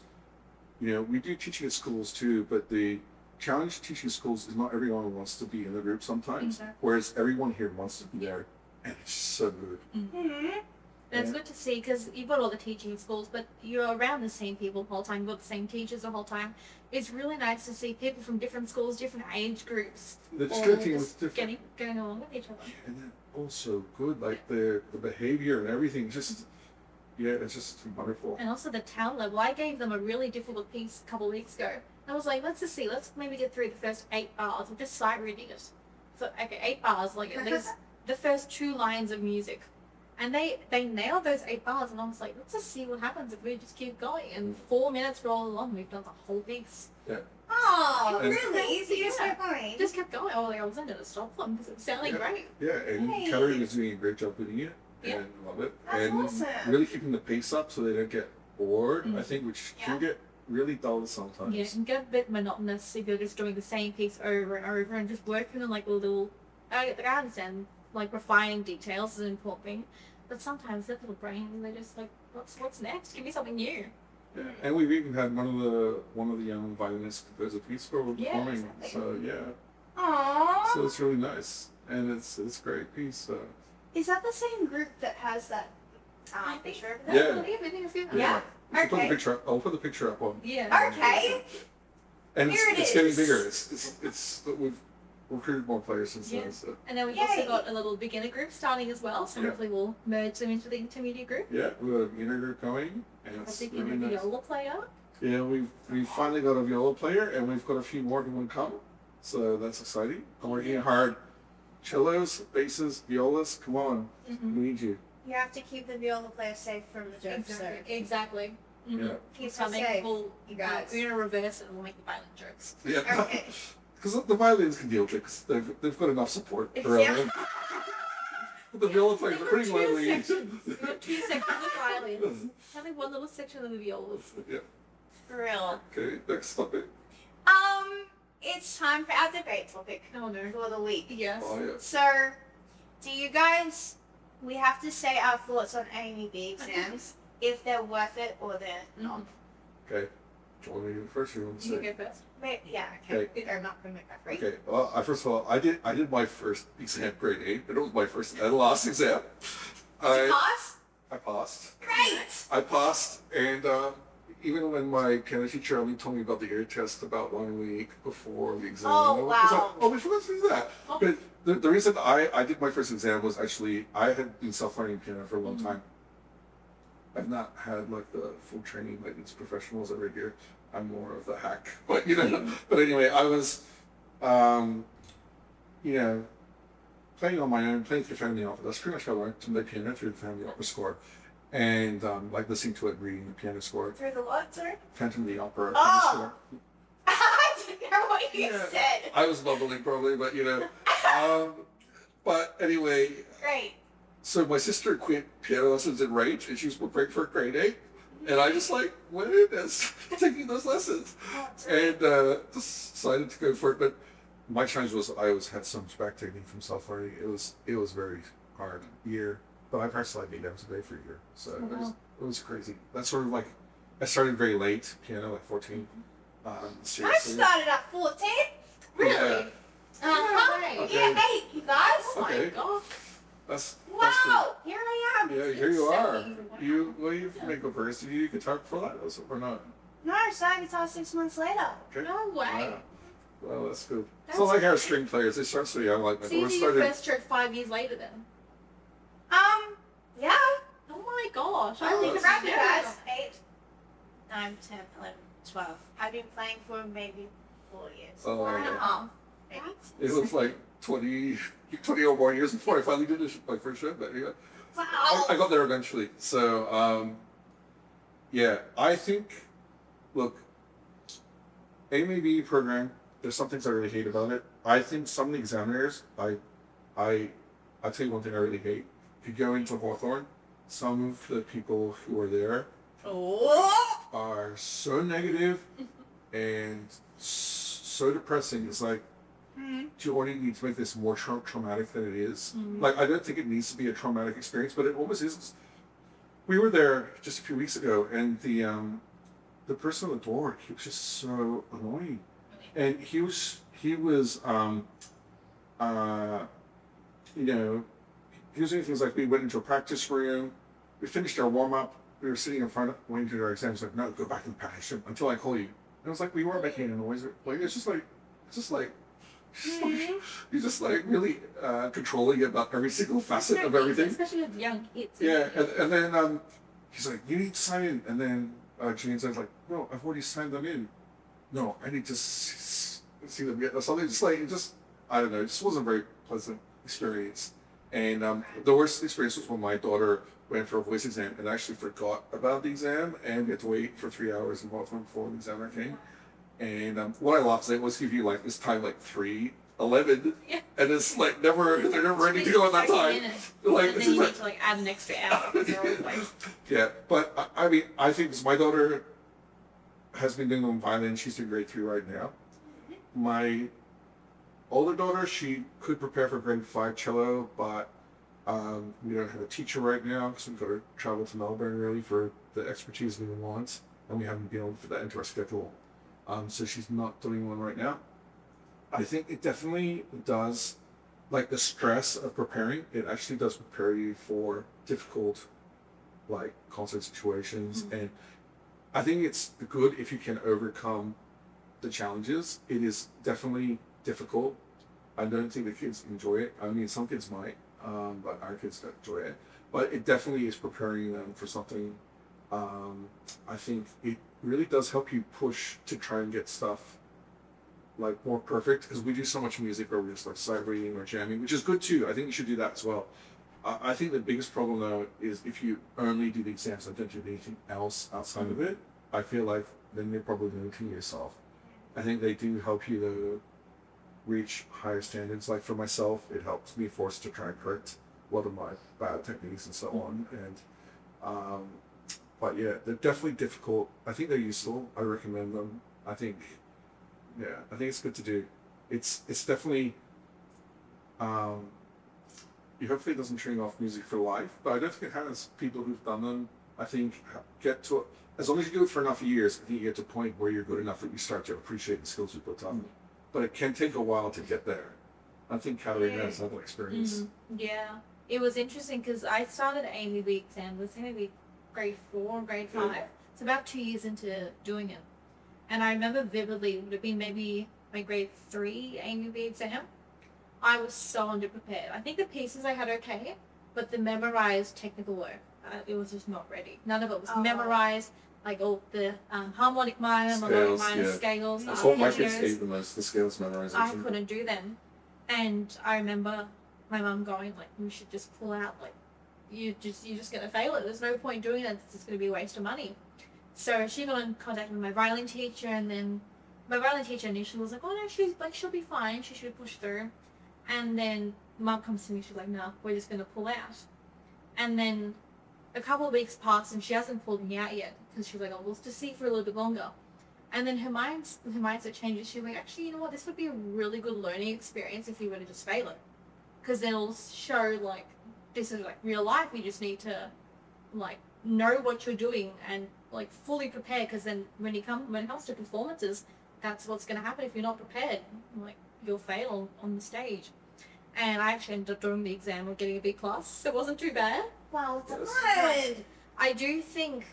we do teaching at schools too, but the challenge of teaching at schools is not everyone wants to be in the group sometimes. Exactly. Whereas everyone here wants to be there. And it's just so good. And it's good to see because you've got all the teaching in schools, but you're around the same people the whole time, you've got the same teachers the whole time. It's really nice to see people from different schools, different age groups, The all string team was just different. getting along with each other. And then also good, like the behavior and everything, just, it's just wonderful. And also the talent level. I gave them a really difficult piece a couple of weeks ago. I was like, let's maybe get through the first 8 bars. I'm just sight reading it. So, okay, 8 bars, like at least the first 2 lines of music. And they nailed those 8 bars, and I was like, let's just see what happens if we just keep going. And 4 minutes roll along, we've done the whole piece. Yeah. Oh, And- really? So you just Yeah. kept going? Just kept going. I was going to stop them because it was sounding great. Yeah, and Hey. Katarina's doing a great job leading it, Yeah. and love it. That's and awesome. really keeping the pace up so they don't get bored, I think, which Yeah. can get really dull sometimes. Yeah, it can get a bit monotonous if you're just doing the same piece over and over and just working on like little. I understand like refining details is an important thing, but sometimes that little brain they're just like, what's next? Give me something new. Yeah. And we've even had one of the young violinists compose a piece for Yeah, performing. exactly. So yeah, Aww. so it's really nice, and it's a great piece. So. Is that the same group that has that picture over I there? Yeah. believe it is. Yeah. So put the Okay. picture up. I'll put the picture up on. Yeah. Okay. And Here it it's getting is. bigger. It's we've recruited more players since Yeah. then. So And then we've Yay. also got a little beginner group starting as well, so Yeah. hopefully we'll merge them into the intermediate group. yeah, we got a beginner group going, and A it's beginner really nice. viola player. Yeah, we've finally got a viola player, and we've got a few more who will come. So that's exciting. I'm working hard. Cellos, basses, violas, come on, we need you. You have to keep the viola player safe from the jokes. Exactly. Yeah. Keep It's us coming. safe, We'll, you guys. we're gonna reverse it and we'll make the violent jokes. Yeah. Okay. Because the violins can deal with it, because they've got enough support around Yeah. them. The viola players are pretty Two lively. sections. We got 2 sections of violins. Only one little section of the violas. Yeah. For real. Okay, next topic. It's time for our debate topic Oh no. for the week. Yes. Oh, yeah. So, do you guys, we have to say our thoughts on A&B exams, if they're worth it or they're not. Okay. Do you want me to go first or you want to You say? go first. Wait, yeah, okay. I'm not going to make that right. Okay. Well, first of all, I did my first exam, grade 8, and it was my first and last exam. Did you pass? I passed. Great! I passed, and even when my piano teacher only told me about the ear test about 1 week before the exam, Oh, I was like, wow. oh, we forgot to do that. Oh. But the reason I did my first exam was actually I had been self-learning piano for a long time. I've not had like the full training like these professionals over here. I'm more of the hack, but you know. But anyway, I was, you know, playing on my own, playing through Family Opera. That's pretty much how I learned to play piano, through the Family Opera score, and like listening to it, reading the piano score. Through the what, sorry? Phantom of the Opera. Oh! Piano score. I didn't know what you Yeah. said. I was bubbling probably, but you know. But anyway, Great. so my sister quit piano lessons in Rage, and she was preparing for grade 8. And I just like went in and started taking those lessons, and decided to go for it. But my challenge was I had so much back technique from self-learning. It was very hard year, but I practiced like 8 hours a day for a year, so it was crazy. That's sort of like I started very late, piano like 14. I Seriously. started at 14. Really? Yeah. Uh-huh. Okay. Year 8, you guys. Oh my Okay. god. That's Wow. Here I am. yeah. Here you are. You make a verse. Did you guitar for that or not? No, I started guitar 6 months later. Okay. No way. Wow. Well, that's good. That's So like our great. string players, they start so young. Like my So you daughter did your started. first stroke 5 years later then? Yeah. Oh my gosh. I think that's around you yeah. guys. 8, 9, 10, 11, 12. I've been playing for maybe 4 years. Oh, 4 and a yeah. half. Maybe. It was like 20 or more years before I finally did my first show. But yeah, Wow. I got there eventually. So yeah, I think look, AMAB program. There's some things I really hate about it. I think some of the examiners, I'll tell you one thing I really hate. If you go into Hawthorne, some of the people who are there Oh. are so negative and so depressing. It's like, do you already need to make this more traumatic than it is? Like, I don't think it needs to be a traumatic experience, but it almost is. We were there just a few weeks ago, and the person at the door, he was just so annoying. And he was you know, he was doing things like we went into a practice room, we finished our warm-up, we were sitting in front of, waiting to do our exams, like, no, go back and practice until I call you. And it was like, we weren't making a noise. Like, it's just like, you're just like really controlling about every single facet of everything. Especially with young kids. Yeah, and then he's like, you need to sign in. And then Jane's like, no, I've already signed them in. No, I need to see them get something. Just like, I don't know, it just wasn't a very pleasant experience. And the worst experience was when my daughter went for a voice exam and actually forgot about the exam and had to wait for 3 hours in Hawthorne before the examiner came. And what I laughed at was give you like this time like 3:11, Yeah. and it's like they're never ready to go at that time. Like, and this then is you like, need to like add an extra hour because they're all like, yeah, but I mean, I think my daughter has been doing violin. She's in grade 3 right now. My older daughter, she could prepare for grade 5 cello, but we don't have a teacher right now because we've got to travel to Melbourne really for the expertise we want, and we haven't been able to fit that into our schedule. So she's not doing one right now. I think it definitely does, like the stress of preparing, it actually does prepare you for difficult, like concert situations. And I think it's good if you can overcome the challenges. It is definitely difficult. I don't think the kids enjoy it. I mean, some kids might, but our kids don't enjoy it. But it definitely is preparing them for something. I think it really does help you push to try and get stuff like more perfect, because we do so much music where we're just like sight reading or jamming, which is good too. I think you should do that as well. I think the biggest problem though is if you only do the exams and don't do anything else outside of it, I feel like then you're probably limiting yourself. I think they do help you to reach higher standards. Like for myself, it helps me force to try and correct a lot of my bad techniques and so on. And but yeah, they're definitely difficult. I think they're useful. I recommend them. I think it's good to do. It's definitely hopefully it doesn't turn off music for life, but I don't think it has. People who've done them, I think, get to, as long as you do it for enough years, I think you get to a point where you're good enough that you start to appreciate the skills you built up. But it can take a while to get there. I think Katarina has that experience. Yeah, it was interesting because I started AMB exam, was maybe grade 4 or grade 5. It's about 2 years into doing it. And I remember vividly, it would have been maybe my grade 3 AMB exam. I was so underprepared. I think the pieces I had okay, but the memorized technical work, it was just not ready. None of it was memorized, like all the harmonic minor, melodic minor, scales. That's what my kids hate the most, the scales memorization. I couldn't do them. And I remember my mum going like, "You should just pull out, like, you're just gonna fail it. There's no point doing it. It's just gonna be a waste of money." So she got in contact with my violin teacher, and then my violin teacher initially was like, "Oh no, she'll be fine. She should push through." And then Mum comes to me, she's like, "No, we're just gonna pull out." And then a couple of weeks passed, and she hasn't pulled me out yet because she was like, "Oh, we'll just see for a little bit longer." And then her mindset changes. She's like, "Actually, you know what? This would be a really good learning experience if you were to just fail it, because then it'll show like this is like real life. You just need to like know what you're doing and like fully prepare. Because then when it comes to performances, that's what's going to happen. If you're not prepared, like you'll fail on the stage." And I actually ended up doing the exam and getting a B plus. So it wasn't too bad. Well done. I do think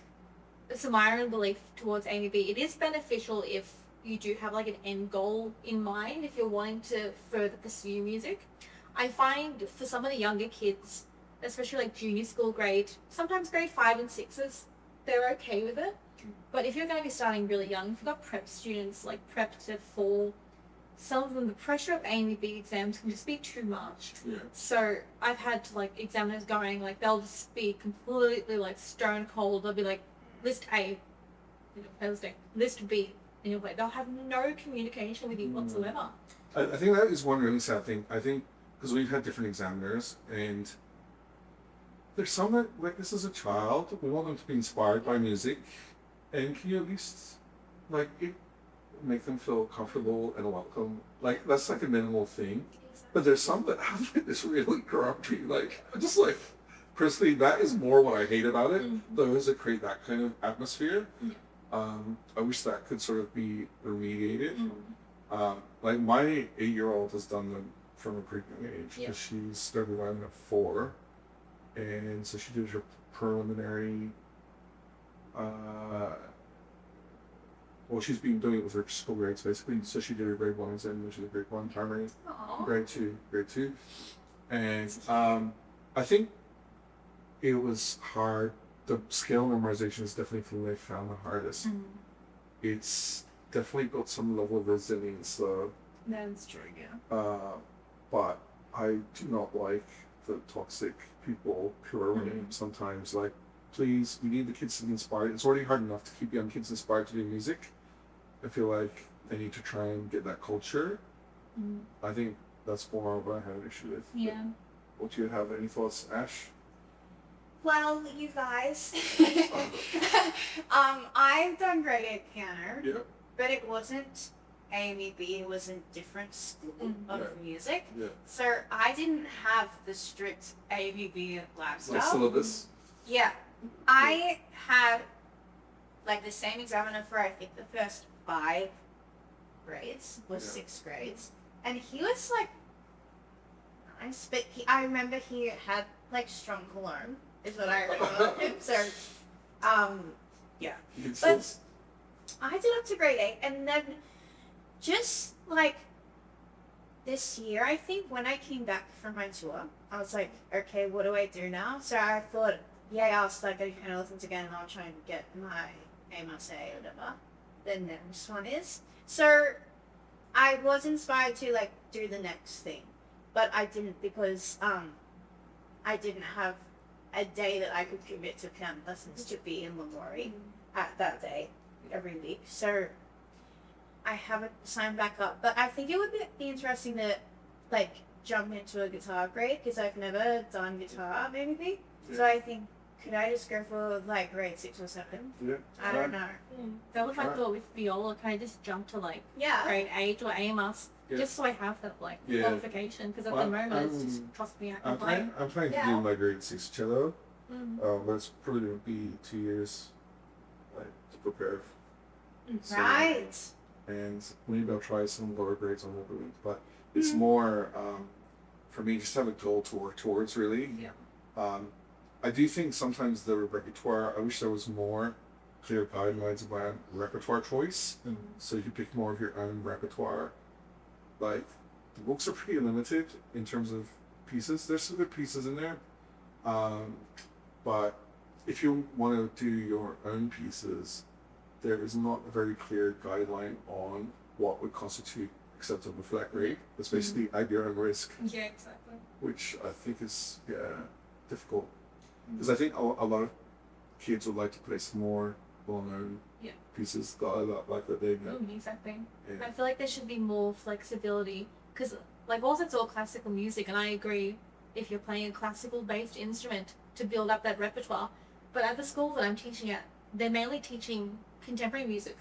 it's my own belief towards AMB. It is beneficial if you do have like an end goal in mind, if you're wanting to further pursue music. I find for some of the younger kids, especially like junior school grade, sometimes grade 5 and 6s, they're okay with it. But if you're going to be starting really young, if you've got prep students like prep to fall, some of them, the pressure of AMB exams can just be too much. Yeah. So I've had like examiners going like they'll just be completely like stone cold. They'll be like, list A, Thursday, list B, and you'll like they'll have no communication with you whatsoever. I think that is one really sad thing. I think because we've had different examiners, and there's some that like this is a child. We want them to be inspired by music, and can you at least like make them feel comfortable and welcome? Like that's like a minimal thing. But there's some that have this really grumpy, like just like personally that is more what I hate about it. Those that create that kind of atmosphere. I wish that could sort of be remediated. Like my 8-year-old has done them from a pretty young age because she started violin at 4, and so she did her preliminary. Well, she's been doing it with her school grades basically. So she did her grade 1 exam, which is a grade 1 primary, grade 2, and I think it was hard. The scale memorization is definitely the thing I found the hardest. It's definitely got some level of resilience though. That's true, yeah. But I do not like the toxic people who are running sometimes. Like, please, we need the kids to be inspired. It's already hard enough to keep young kids inspired to do music. I feel like they need to try and get that culture. I think that's more what I have an issue with. Yeah. What do you have? Any thoughts, Ash? Well, you guys, I've done grade 8 piano, but it wasn't AMEB, it was a different school of music. So I didn't have the strict AMEB lifestyle. Like syllabus? Yeah. I had like the same examiner for I think the first 5 grades, was 6 grades. And he was like nice, but I remember he had like Strung cologne. Is what I remember of him. So, yeah. But I did up to grade 8, and then just like this year, I think when I came back from my tour, I was like, okay, what do I do now? So I thought, I'll start getting piano lessons again, and I'll try and get my AMSA or whatever the next one is. So I was inspired to like do the next thing, but I didn't because I didn't have a day that I could commit to piano lessons to be in Lamori at that day every week. So I haven't signed back up, but I think it would be interesting to like jump into a guitar grade because I've never done guitar or anything. Yeah. So I think, could I just go for like grade 6 or 7? Yeah. I don't know. That was my Sure. thought with viola. Can I just jump to like Yeah. grade 8 or A mass, Yeah. just so I have that like Yeah. qualification? Because at Well, the moment, it's I'm- just trust me, I can play. I'm planning to Yeah. do my grade 6 cello. Mm. But it's probably going to be 2 years, like, to prepare. So- Right. And maybe I'll try some lower grades on the week. But it's more, for me, just have a goal to work towards, really. Yeah. I do think sometimes the repertoire, I wish there was more clear guidelines about repertoire choice. So you could pick more of your own repertoire. Like, the books are pretty limited in terms of pieces. There's some good pieces in there. But if you want to do your own pieces, there is not a very clear guideline on what would constitute acceptable flat rate. It's basically at your own risk, Yeah, exactly. which I think is difficult. Because I think a lot of kids would like to play some more well-known pieces that they know. Exactly. Yeah. I feel like there should be more flexibility because, like, also it's all classical music, and I agree if you're playing a classical-based instrument to build up that repertoire. But at the school that I'm teaching at, they're mainly teaching contemporary music.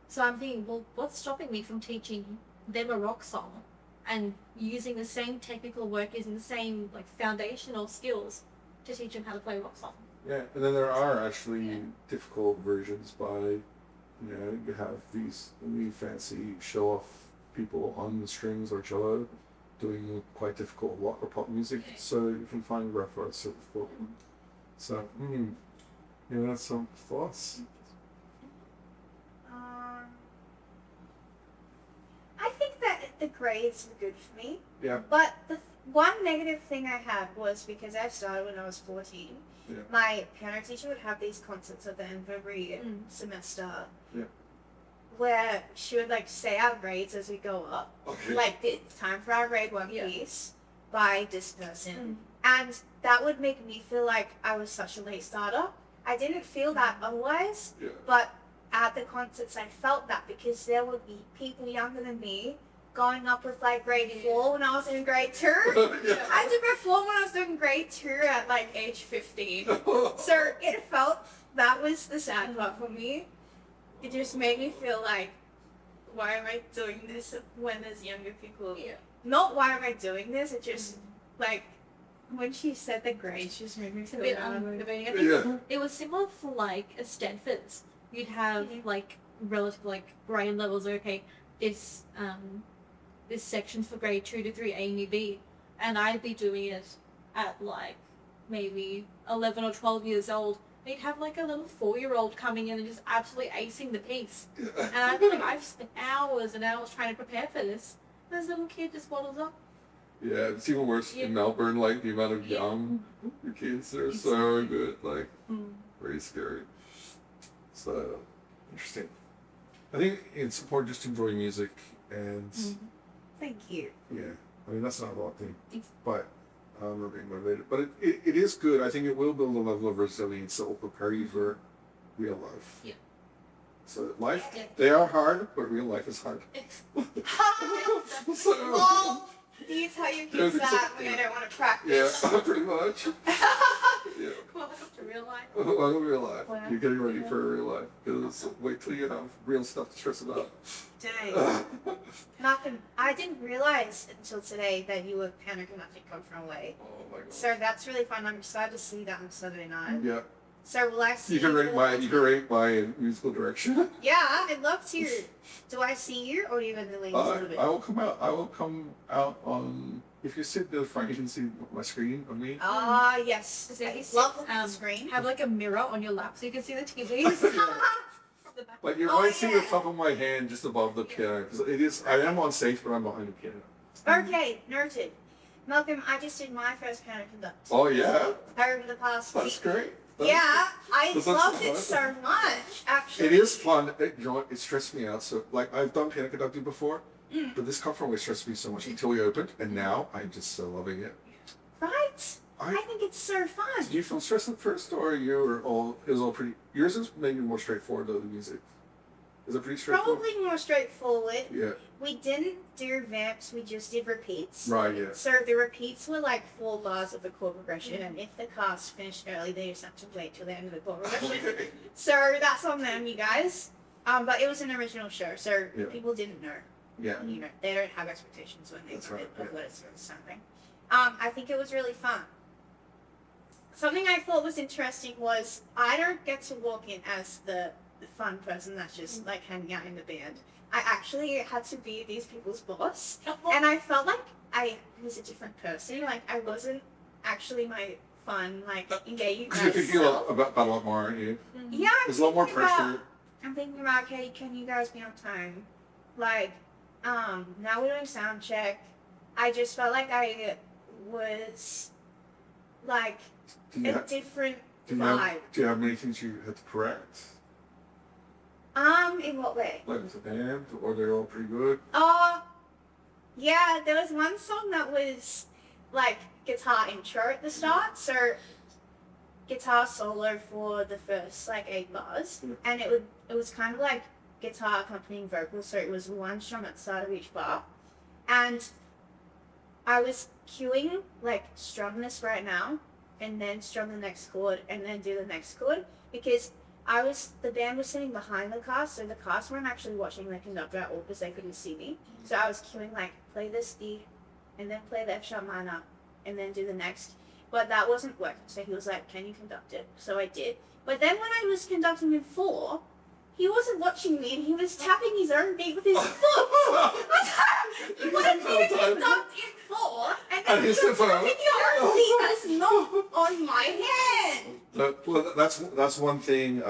So I'm thinking, well, what's stopping me from teaching them a rock song and using the same technical work, using the same like foundational skills to teach them how to play a rock song? Yeah, and then there are actually difficult versions by, you have these really fancy show-off people on the strings or cello doing quite difficult rock or pop music, so you can find reference for them. So, that's some thoughts. I think that the grades were good for me. Yeah. But the one negative thing I had was because I started when I was 14. Yeah. My piano teacher would have these concerts at the end of every semester. Yeah. Where she would like say our grades as we go up. Okay. Like it's time for our grade 1 Yeah. piece by this person. And that would make me feel like I was such a late starter. I didn't feel that otherwise. Yeah. But at the concerts I felt that because there would be people younger than me going up with like grade 4 when I was in grade 2. Yeah. I did perform when I was doing grade 2 at like age 15. So it felt, that was the sad part for me. It just made me feel like, why am I doing this when there's younger people? Yeah. Not why am I doing this, it just like, when she said the grades, just made me It's a feel bit bad. unmotivating. I think Yeah. it was similar for like a Stanford's. You'd have like relative like grade levels. Okay, this this section's for grade 2 to 3 A and B, and I'd be doing it at like maybe 11 or 12 years old. They'd have like a little 4-year-old coming in and just absolutely acing the piece, and I'd be like, I've spent hours and hours trying to prepare for this. This little kid just waddles up. Yeah, it's even worse in Melbourne, like the amount of young kids that are so good, like very scary. So interesting. I think it's important just to enjoy music and Thank you. I mean that's not a lot thing, but I'm not being motivated. But it is good. I think it will build a level of resilience that will prepare you for real life. Yeah. So life, they are hard, but real life is hard. So, Well, do you tell your kids Yeah, that when they don't want to practice? yeah, pretty much. Yeah. Welcome to real life. Welcome to real life. Wow. You're getting ready for real life. Because wait till you have real stuff to stress about. Dang. Nothing. I didn't realize until today that you were piano conducting come from away. Oh my god. So that's really fun. I'm excited to see that on Saturday night. Yeah. So will I see You can rate my musical direction. Yeah, I'd love to. Do I see you or are you in the leaves a little bit? I will come out on. If you sit to the front, you can see my screen on me. Ah, yes. So you Love sit, looking at the screen. Have like a mirror on your lap so you can see the TVs. But you might see the top of my hand just above the piano because it is. I am on stage, but I'm behind the piano. Okay, noted. Malcolm, I just did my first piano conduct. Oh yeah, Over the past that's week. great. Yeah, I That's loved it fun. so much, actually. It is fun. You know what? It stressed me out. So, like, I've done piano conducting before, but this conference always stressed me so much until we opened, and now I'm just so loving it. Right? I think it's so fun. Did you feel stressed at first, or you were all? It was all pretty. Yours is maybe more straightforward though, the music. Is it pretty straightforward? Probably more straightforward. Yeah. We didn't do vamps, we just did repeats. Right, yeah. So the repeats were like 4 bars of the chord progression, and if the cast finished early, they just have to wait till the end of the chord progression. Okay. So that's on them, you guys. But it was an original show, so Yeah. people didn't know. Yeah. You know, they don't have expectations when they That's do right, it of yeah. what it's something. I think it was really fun. Something I thought was interesting was I don't get to walk in as the fun person that's just like hanging out in the band. I actually had to be these people's boss, and I felt like I was a different person. Like I wasn't actually my fun, like engaging Because you're thinking self. about a lot more, aren't you? Yeah, There's a lot more thinking about- pressure. I'm thinking about, okay, can you guys be on time? Like, now we're doing sound check. I just felt like I was like Do you, a have, different do, you vibe. have, do you have many things you had to correct? In what way? Like with the band, or they're all pretty good? Yeah, there was one song that was like guitar intro at the start, so guitar solo for the first like 8 bars, Yeah. and it was kind of like guitar accompanying vocals, so it was one strum at the start of each bar, and I was cueing like strum this right now, and then strum the next chord, and then do the next chord, because the band was sitting behind the cast, so the cast weren't actually watching the conductor at all because they couldn't see me. So I was cueing like, play this E, and then play the F sharp minor, and then do the next. But that wasn't working, so he was like, can you conduct it? So I did. But then when I was conducting in 4, he wasn't watching me, and he was tapping his own beat with his foot. He wanted me to conduct in 4, and then And he he's was the tapping your own beat that's not on my hand. Well, that's one thing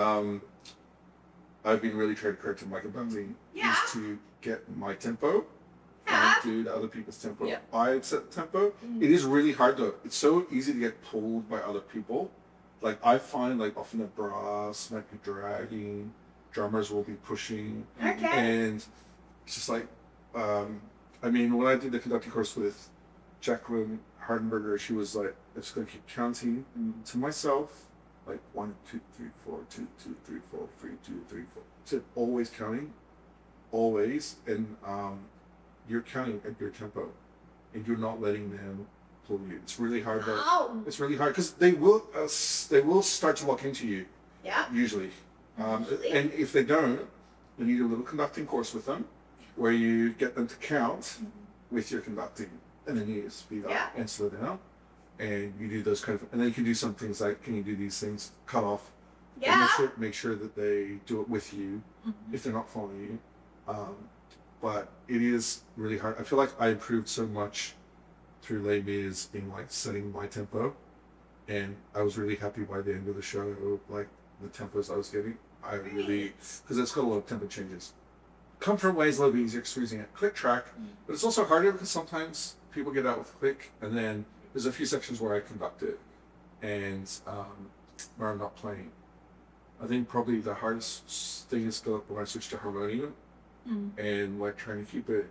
I've been really trying to correct in my conducting Yeah. is to get my tempo Yeah. and do the other people's tempo. Yeah. I set the tempo. It is really hard though. It's so easy to get pulled by other people. Like I find like often the brass might be dragging, drummers will be pushing, Okay. and it's just like, I mean, when I did the conducting course with Jacqueline Hardenberger, she was like, I'm just gonna keep counting to myself, like 1, 2, 3, 4, 2, 2, 3, 4, 3, 2, 3, 4. So always counting, always, and you're counting at your tempo, and you're not letting them pull you. It's really hard. Oh. It's really hard because they will start to lock into you Yeah. usually, Usually. and if they don't, you need a little conducting course with them, where you get them to count with your conducting, and then you speed up Yeah. and slow down, and you do those kind of, and then you can do some things like, can you do these things, cut off, and Yeah. make sure that they do it with you if they're not following you. But it is really hard. I feel like I improved so much through Les Mis being like setting my tempo, and I was really happy by the end of the show, like the tempos I was getting. I really, because it's got a lot of tempo changes. Come from ways a little bit easier because we're using a click track, but it's also harder because sometimes people get out with click, and then there's a few sections where I conduct it, and where I'm not playing. I think probably the hardest thing is when I switch to harmonium, and like trying to keep it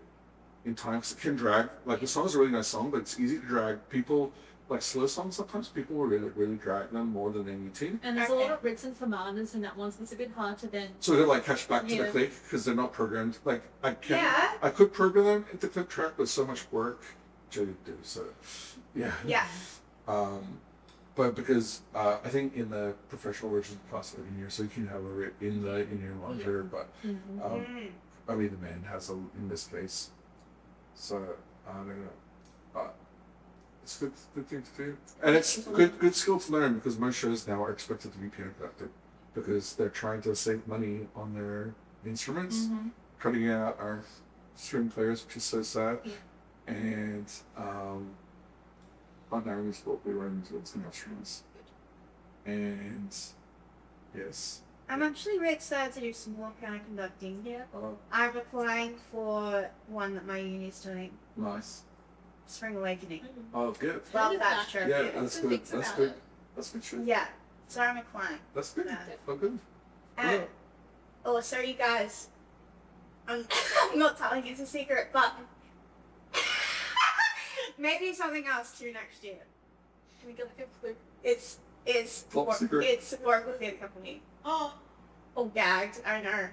in time because it can drag. Like the song is a really nice song, but it's easy to drag. People like slow songs sometimes. People will really drag them more than they need to. And there's a lot of written commandments in that one, so it's a bit hard to then. So they like catch back to the Yeah. click because they're not programmed. Like I can, Yeah. I could program them into click track, but so much work to do. So yeah. Yeah. But because I think in the professional version it costs like in here, so you can have it in your monitor. But I mean the band has in this case, so I don't know. But it's a good thing to do, and it's good skill to learn because most shows now are expected to be piano conducted because they're trying to save money on their instruments, cutting out our string players, which is so sad, and on our musical we run into some instruments, and yes. I'm actually really excited to do some more piano conducting. Yeah. I'm applying for one that my uni is doing, Nice. Spring Awakening. Oh, good. Well, is that's that? true. Yeah, that's Some good. things That's about good. it. That's good shit. Yeah. So I'm applying. That's good. Yeah. Oh, good. And so you guys, I'm not telling you it's a secret, but maybe something else too next year. Can we get like a clue? It's Top secret. It's work with the company. Oh. Oh, gagged. I know.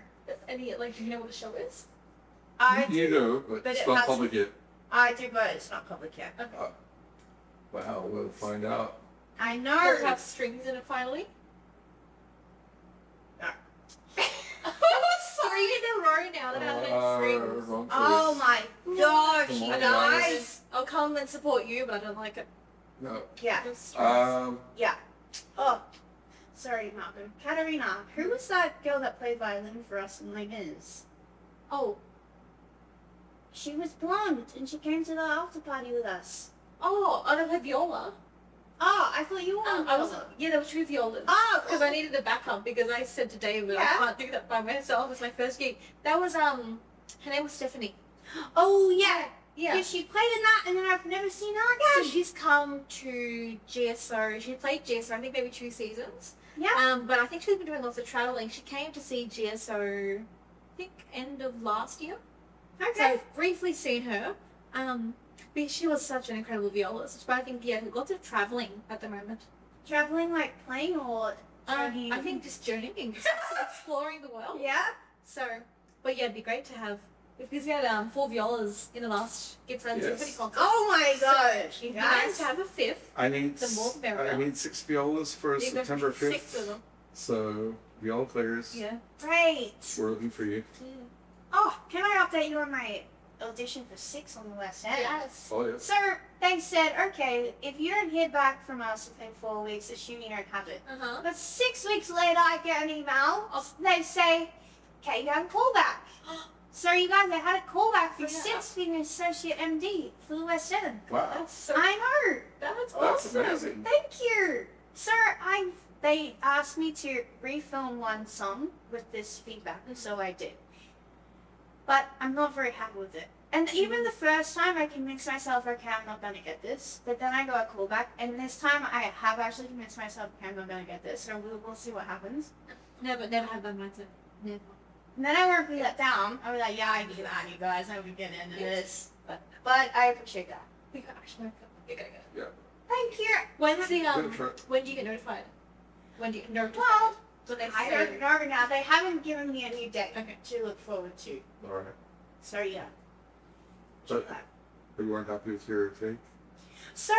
Any, like, do you know what the show is? I You do. know, but but it's it not has- public yet. I do, but it's not public yet. Okay. Wow, we'll find out. I Does know. it have strings in it finally? No. Three in a row now that has strings. Wrong Oh choice. my gosh, Come you on, guys. I'll come and support you, but I don't like it. No. Yeah. No strings. Yeah. Oh, sorry, Malcolm. Katarina, who was that girl that played violin for us in Les Mis? Oh, She was blonde, and she came to the after party with us. I don't have viola. Oh, I thought you were on I was, viola. yeah, there were two violas. Oh, Because I needed a backup because I said to David, I Yeah. can't do that by myself. It's my first gig. That was, her name was Stephanie. Oh, yeah. Yeah. Yeah, she played in that, and then I've never seen her So again. she's come to GSO. She played GSO, I think maybe 2 seasons. Yeah. But I think she's been doing lots of traveling. She came to see GSO, I think end of last year. So Okay. I've briefly seen her. But she was such an incredible violist. But I think, yeah, lots of traveling at the moment. Traveling, like, playing or journeying? I think just journeying, exploring the world. Yeah? So, but yeah, it'd be great to have, because we had 4 violas in the last Gibson Yes. Symphony concert. Oh my gosh, It'd you be nice guys. to have a 5th. I need The more the merrier. I need 6 violas for You've got September 5th. 6 of them. So viola players, Yeah. Great. we're looking for you. Oh, can I update you on my audition for 6 on the West End? Yes. Oh yeah. So, they said, okay, if you don't hear back from us within 4 weeks, assume you don't have it. Uh-huh. But 6 weeks later, I get an email. They say, okay, you have a callback. So, you guys, I had a callback for Yeah. 6 being an associate MD for the West End. Wow. That's so, I know. that's That's awesome. amazing. Thank you. Sir, they asked me to refilm one song with this feedback, and so I did. But I'm not very happy with it. And even the first time I convinced myself, okay, I'm not going to get this. But then I got a callback, and this time I have actually convinced myself, okay, I'm not going to get this. So we'll see what happens. Never have that mindset. Never. And then I won't be let down. I'll be like, yeah, I do that, you guys. I would get into this. But I appreciate that. We got actually you gotta go. Thank you. When's the Good try. when do you get notified? When do you get notified? Well, When they I say- don't know now. They haven't given me a new date Okay. to look forward to. All right. So yeah. But you weren't happy with your take? So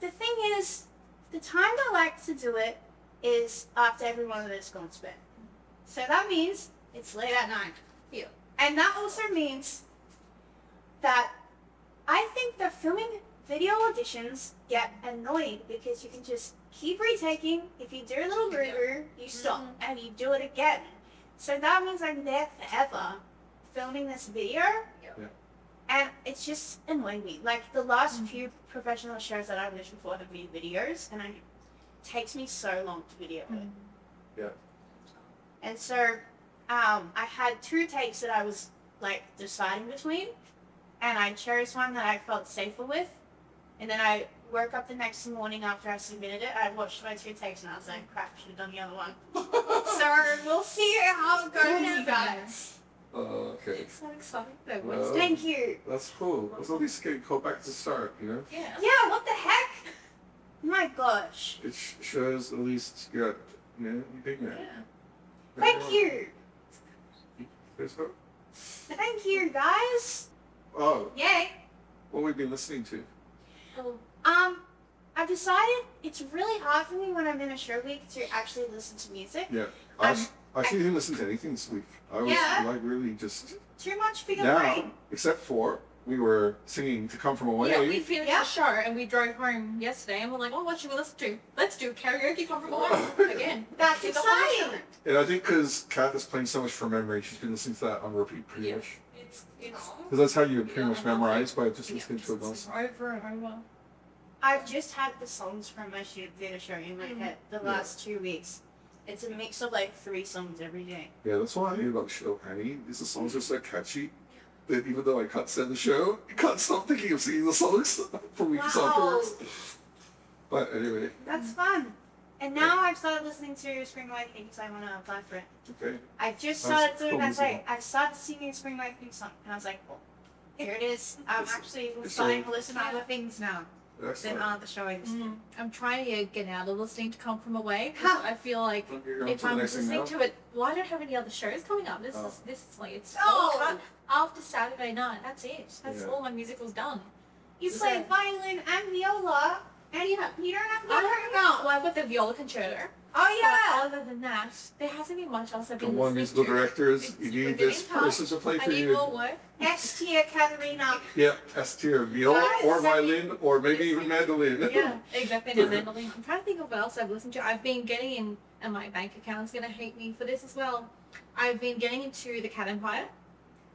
the thing is, the time I like to do it is after everyone of us gone to bed. So that means it's late at night. Yeah. And that also means that I think the filming video auditions get annoying because you can just keep retaking. If you do a little boo-boo, you stop and you do it again. So that means I'm there forever filming this video. Yeah. And it's just annoying me. Like the last few professional shows that I've auditioned for have been videos, and it takes me so long to video it. Yeah. And so, I had 2 takes that I was like deciding between, and I chose one that I felt safer with. And then I woke up the next morning after I submitted it. I watched my 2 takes, and I was like, "Crap, should have done the other one." So we'll see how it goes, you guys. Oh, okay. It's so exciting though. Well, Thank you. That's cool. Let's at least get called back to start, you know? Yeah. Yeah, what the heck? My gosh. It shows at least you got, you know, you think that. Yeah. Thank you. There's hope. Thank you, guys. Oh, Yay. what we've been listening to. Oh, I've decided it's really hard for me when I'm in a show week to actually listen to music. Yeah. I actually didn't listen to anything this week. I was Yeah. like really just Too much for your down, brain. except for we were singing To Come From Away. yeah, we finished Yeah. the show and we drove home yesterday and we're like, oh, what should we listen to? Let's do karaoke Come From Away again. That's It's a whole exciting. show. And I think because Kath is playing so much from memory, she's been listening to that on repeat pretty Yeah. much. It's Because that's how you pretty much memorize by just listening to a just song. over and over. I've just had the songs from my theatre show in my head the last 2 weeks. It's a mix of like 3 songs every day. Yeah, that's what I hate about the show, Penny. Is the songs are so catchy that even though I can't stand the show, I can't stop thinking of singing the songs for weeks Wow. afterwards. But anyway, That's fun. And now I've started listening to Spring Awakening because I want to apply for it. okay. I just That's started doing that. cool. Like, I started singing Spring Awakening song, and I was like, well, here it is. I'm actually It's starting all- to listen to other things now. than Excellent. other showings. I'm trying to get out of listening to Come From Away because I feel like You're on if to the I'm next thing listening now? to it, well, I don't have any other shows coming up. This Oh. is like it's Oh. all cut after Saturday night. That's it. That's Yeah. all my musical's done. You So- play violin and viola, and you don't have I no. well, I've got the viola concerto. Oh yeah. But other than that, there hasn't been much else I've been Come on, listening musical to. directors, you It's need been this tough. person to play I for need you. more work. S tier Katarina. Yeah, S tier, viola Guys, or second- violin or maybe even mandolin. Yeah, exactly. No mandolin. I'm trying to think of what else I've listened to. I've been getting in, and my bank account's gonna hate me for this as well. I've been getting into the Cat Empire.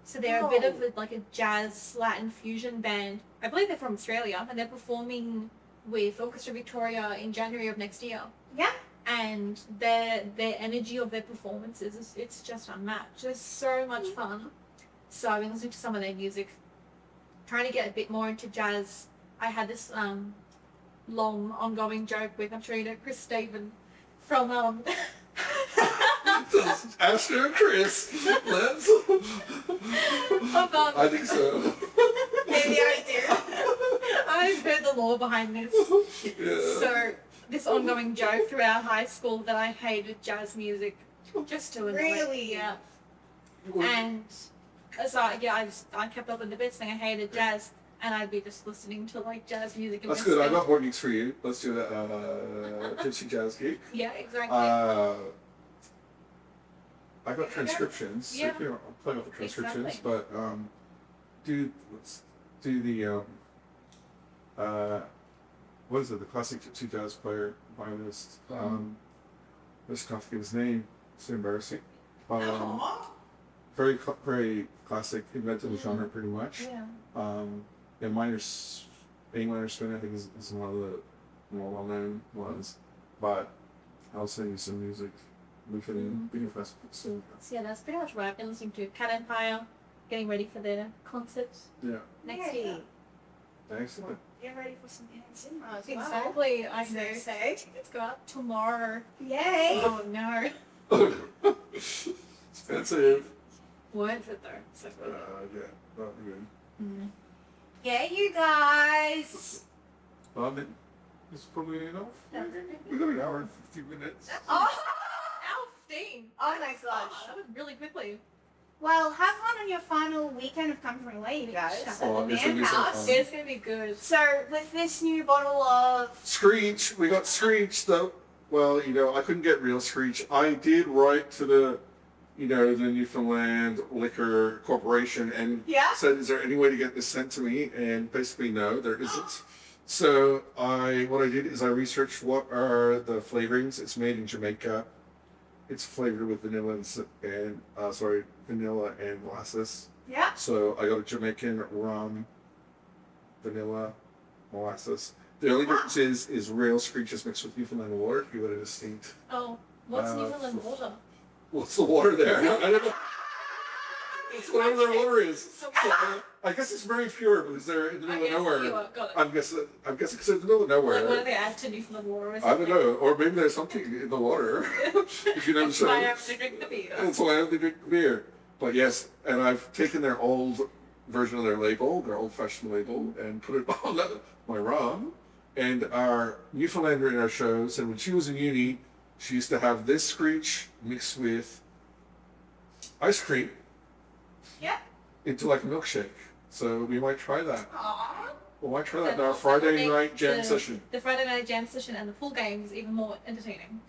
So they're a bit of like a jazz Latin fusion band. I believe they're from Australia, and they're performing with Orchestra Victoria in January of next year. Yeah. And their energy of their performances it's just unmatched. It's so much fun. So I've been listening to some of their music, trying to get a bit more into jazz. I had this long ongoing joke with, I'm sure you know, Chris Staven from Ask her, Chris. Let's. I think so. Maybe I do. I've heard the lore behind this. Yeah. So this ongoing joke throughout high school that I hated jazz music just to annoy. Really? Yeah. And so I kept up with the bits saying I hated jazz, and I'd be just listening to like jazz music. And That's just good. I sing. got more gigs for you. Let's do that gypsy jazz gig. Yeah, exactly. I got transcriptions. Yeah. So, I'm playing with the transcriptions, Exactly. but let's do the what is it? The classic gypsy jazz player, violinist. I just can't think of his name. It's embarrassing. Aw. Very classic. Invented the genre pretty much. Yeah. A minor swing I think is one of the more well-known ones, but I'll send you some music. We can festivals. So, So yeah, that's pretty much what I've been listening to. Cat Empire, getting ready for their concert yeah, next Yeah. year. excellent. Get ready for some Hans Zimmer as well. Exactly. I So know. say. Tickets go out tomorrow. Yay. Oh no. Expensive. Worth it though. So good. Yeah, not good. Yeah, you guys. Well, I mean, it's probably enough. That's We got an hour and 50 minutes. Oh. Hour 15. Oh my gosh. That was really quickly. Well, have fun on your final weekend of Come From Away, you guys. At Oh, the it's gonna Man be so House. fun. It's gonna be good. So, with this new bottle of... Screech. We got Screech though. Well, I couldn't get real Screech. I did write to the Newfoundland Liquor Corporation and Yeah? said, is there any way to get this sent to me? And basically, no, there isn't. So what I did is I researched what are the flavorings. It's made in Jamaica. It's flavored with vanilla vanilla and molasses. Yeah? So I got a Jamaican rum, vanilla, molasses. The only difference is real Screech is mixed with Newfoundland water. You would have distinct. Oh, what's Uh, Newfoundland water? What's the water there? I don't know. It's whatever their water is. So- I guess it's very pure because they're in the middle of nowhere. Got it. I'm guessing because it's in the middle of nowhere. Like, what do they add to Newfoundland water or I something? don't know, or maybe there's something in the water. If you know what I'm That's why I saying. have to drink the beer. That's why I have to drink the beer. But yes, and I've taken their old version of their label, their old-fashioned label, and put it on my rum. And our Newfoundlander in our show said when she was in uni, she used to have this Screech mixed with ice cream Yeah? into like a milkshake. So we might try that. Aww. We might try that in That our will Friday make night jam the- session. The Friday night jam session and the pool games even more entertaining.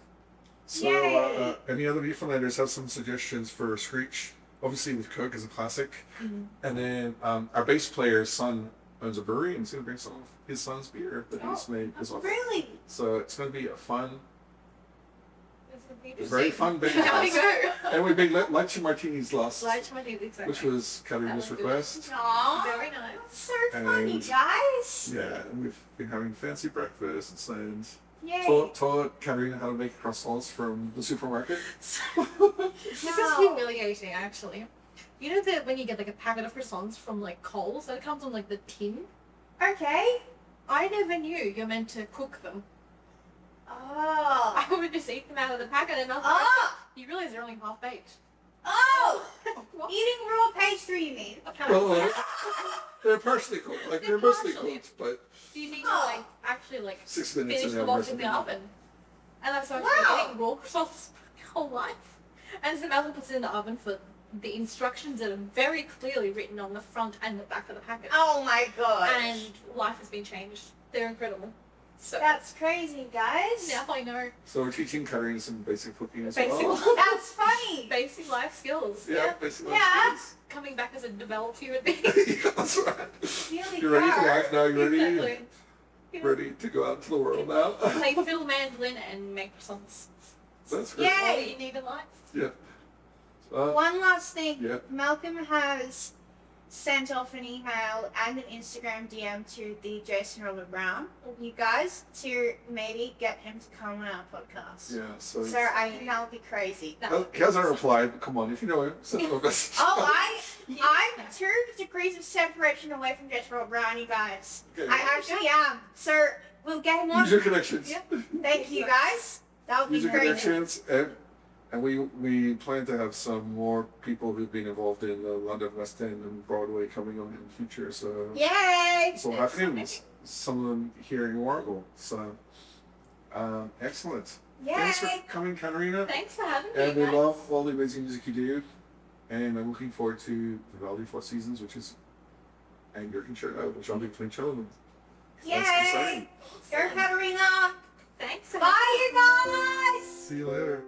So Yay. any other Newfoundlanders have some suggestions for Screech? Obviously with Coke as a classic. And then our bass player's son owns a brewery and he's going to bring some of his son's beer that he's made as well. Really? So it's going to be a fun, It's gonna be very interesting. fun band. How we go? And we made lunch and martinis last, Slide to my knees, exactly. which was Katarina's That was good. request. Aww. Very nice. That's so funny, And- guys. Yeah, and we've been having fancy breakfasts and Yay. taught Katarina how to make croissants from the supermarket. This is Wow. humiliating, actually. You know that when you get like a packet of croissants from like Coles, that it comes on like the tin? Okay. I never knew you're meant to cook them. Oh. I would just eat them out of the packet and nothing. Oh. You realize they're only half baked. Oh. What? Eating raw pastry, you mean? Apparently. Well, they're partially cooked, like they're They're mostly partially. cooked, but Do you think need to like actually like 6 minutes finish and the then box in the recipe. oven. And that's why I've Wow. been eating raw croissants my whole life. And so Malcolm puts it in the oven for the instructions that are very clearly written on the front and the back of the packet. Oh my god. And life has been changed. They're incredible. So That's crazy, guys. now I know So we're teaching Katarina some basic cooking as basic, well. That's funny. basic life skills. Yeah, basic life Yeah. skills. Coming back as a developed human being. Yeah, that's right. Really You're ready for are. life now. You're ready. Exactly. You know, Ready to go out to the world now. play fiddle mandolin and make croissants. That's great. Yeah. All you need in life. Yeah. One last thing. Yeah. Malcolm has sent off an email and an Instagram DM to the Jason Robert Brown, you guys, to maybe get him to come on our podcast. Yeah. So. So I think that would be crazy. He hasn't replied. But come on, if you know him, send him a message. Oh, I'm 2 degrees of separation away from Jason Robert Brown, you guys. Okay. I actually am. So we'll get him on. Use your connections. Yep. Thank you, guys. That would Use be your crazy. connections, and we plan to have some more people who've been involved in the London West End and Broadway coming on in the future. So Yay! so have him. Some of them here in Wargle. So excellent. Yay! Thanks for coming, Katarina. Thanks for having me. And we guys. love all the amazing music you do. And I'm looking forward to the Valley Four Seasons, which is and your concerto, which I'll be playing cello. That's Yay! exciting. Go Katarina! Thanks for Bye, you guys! See you later.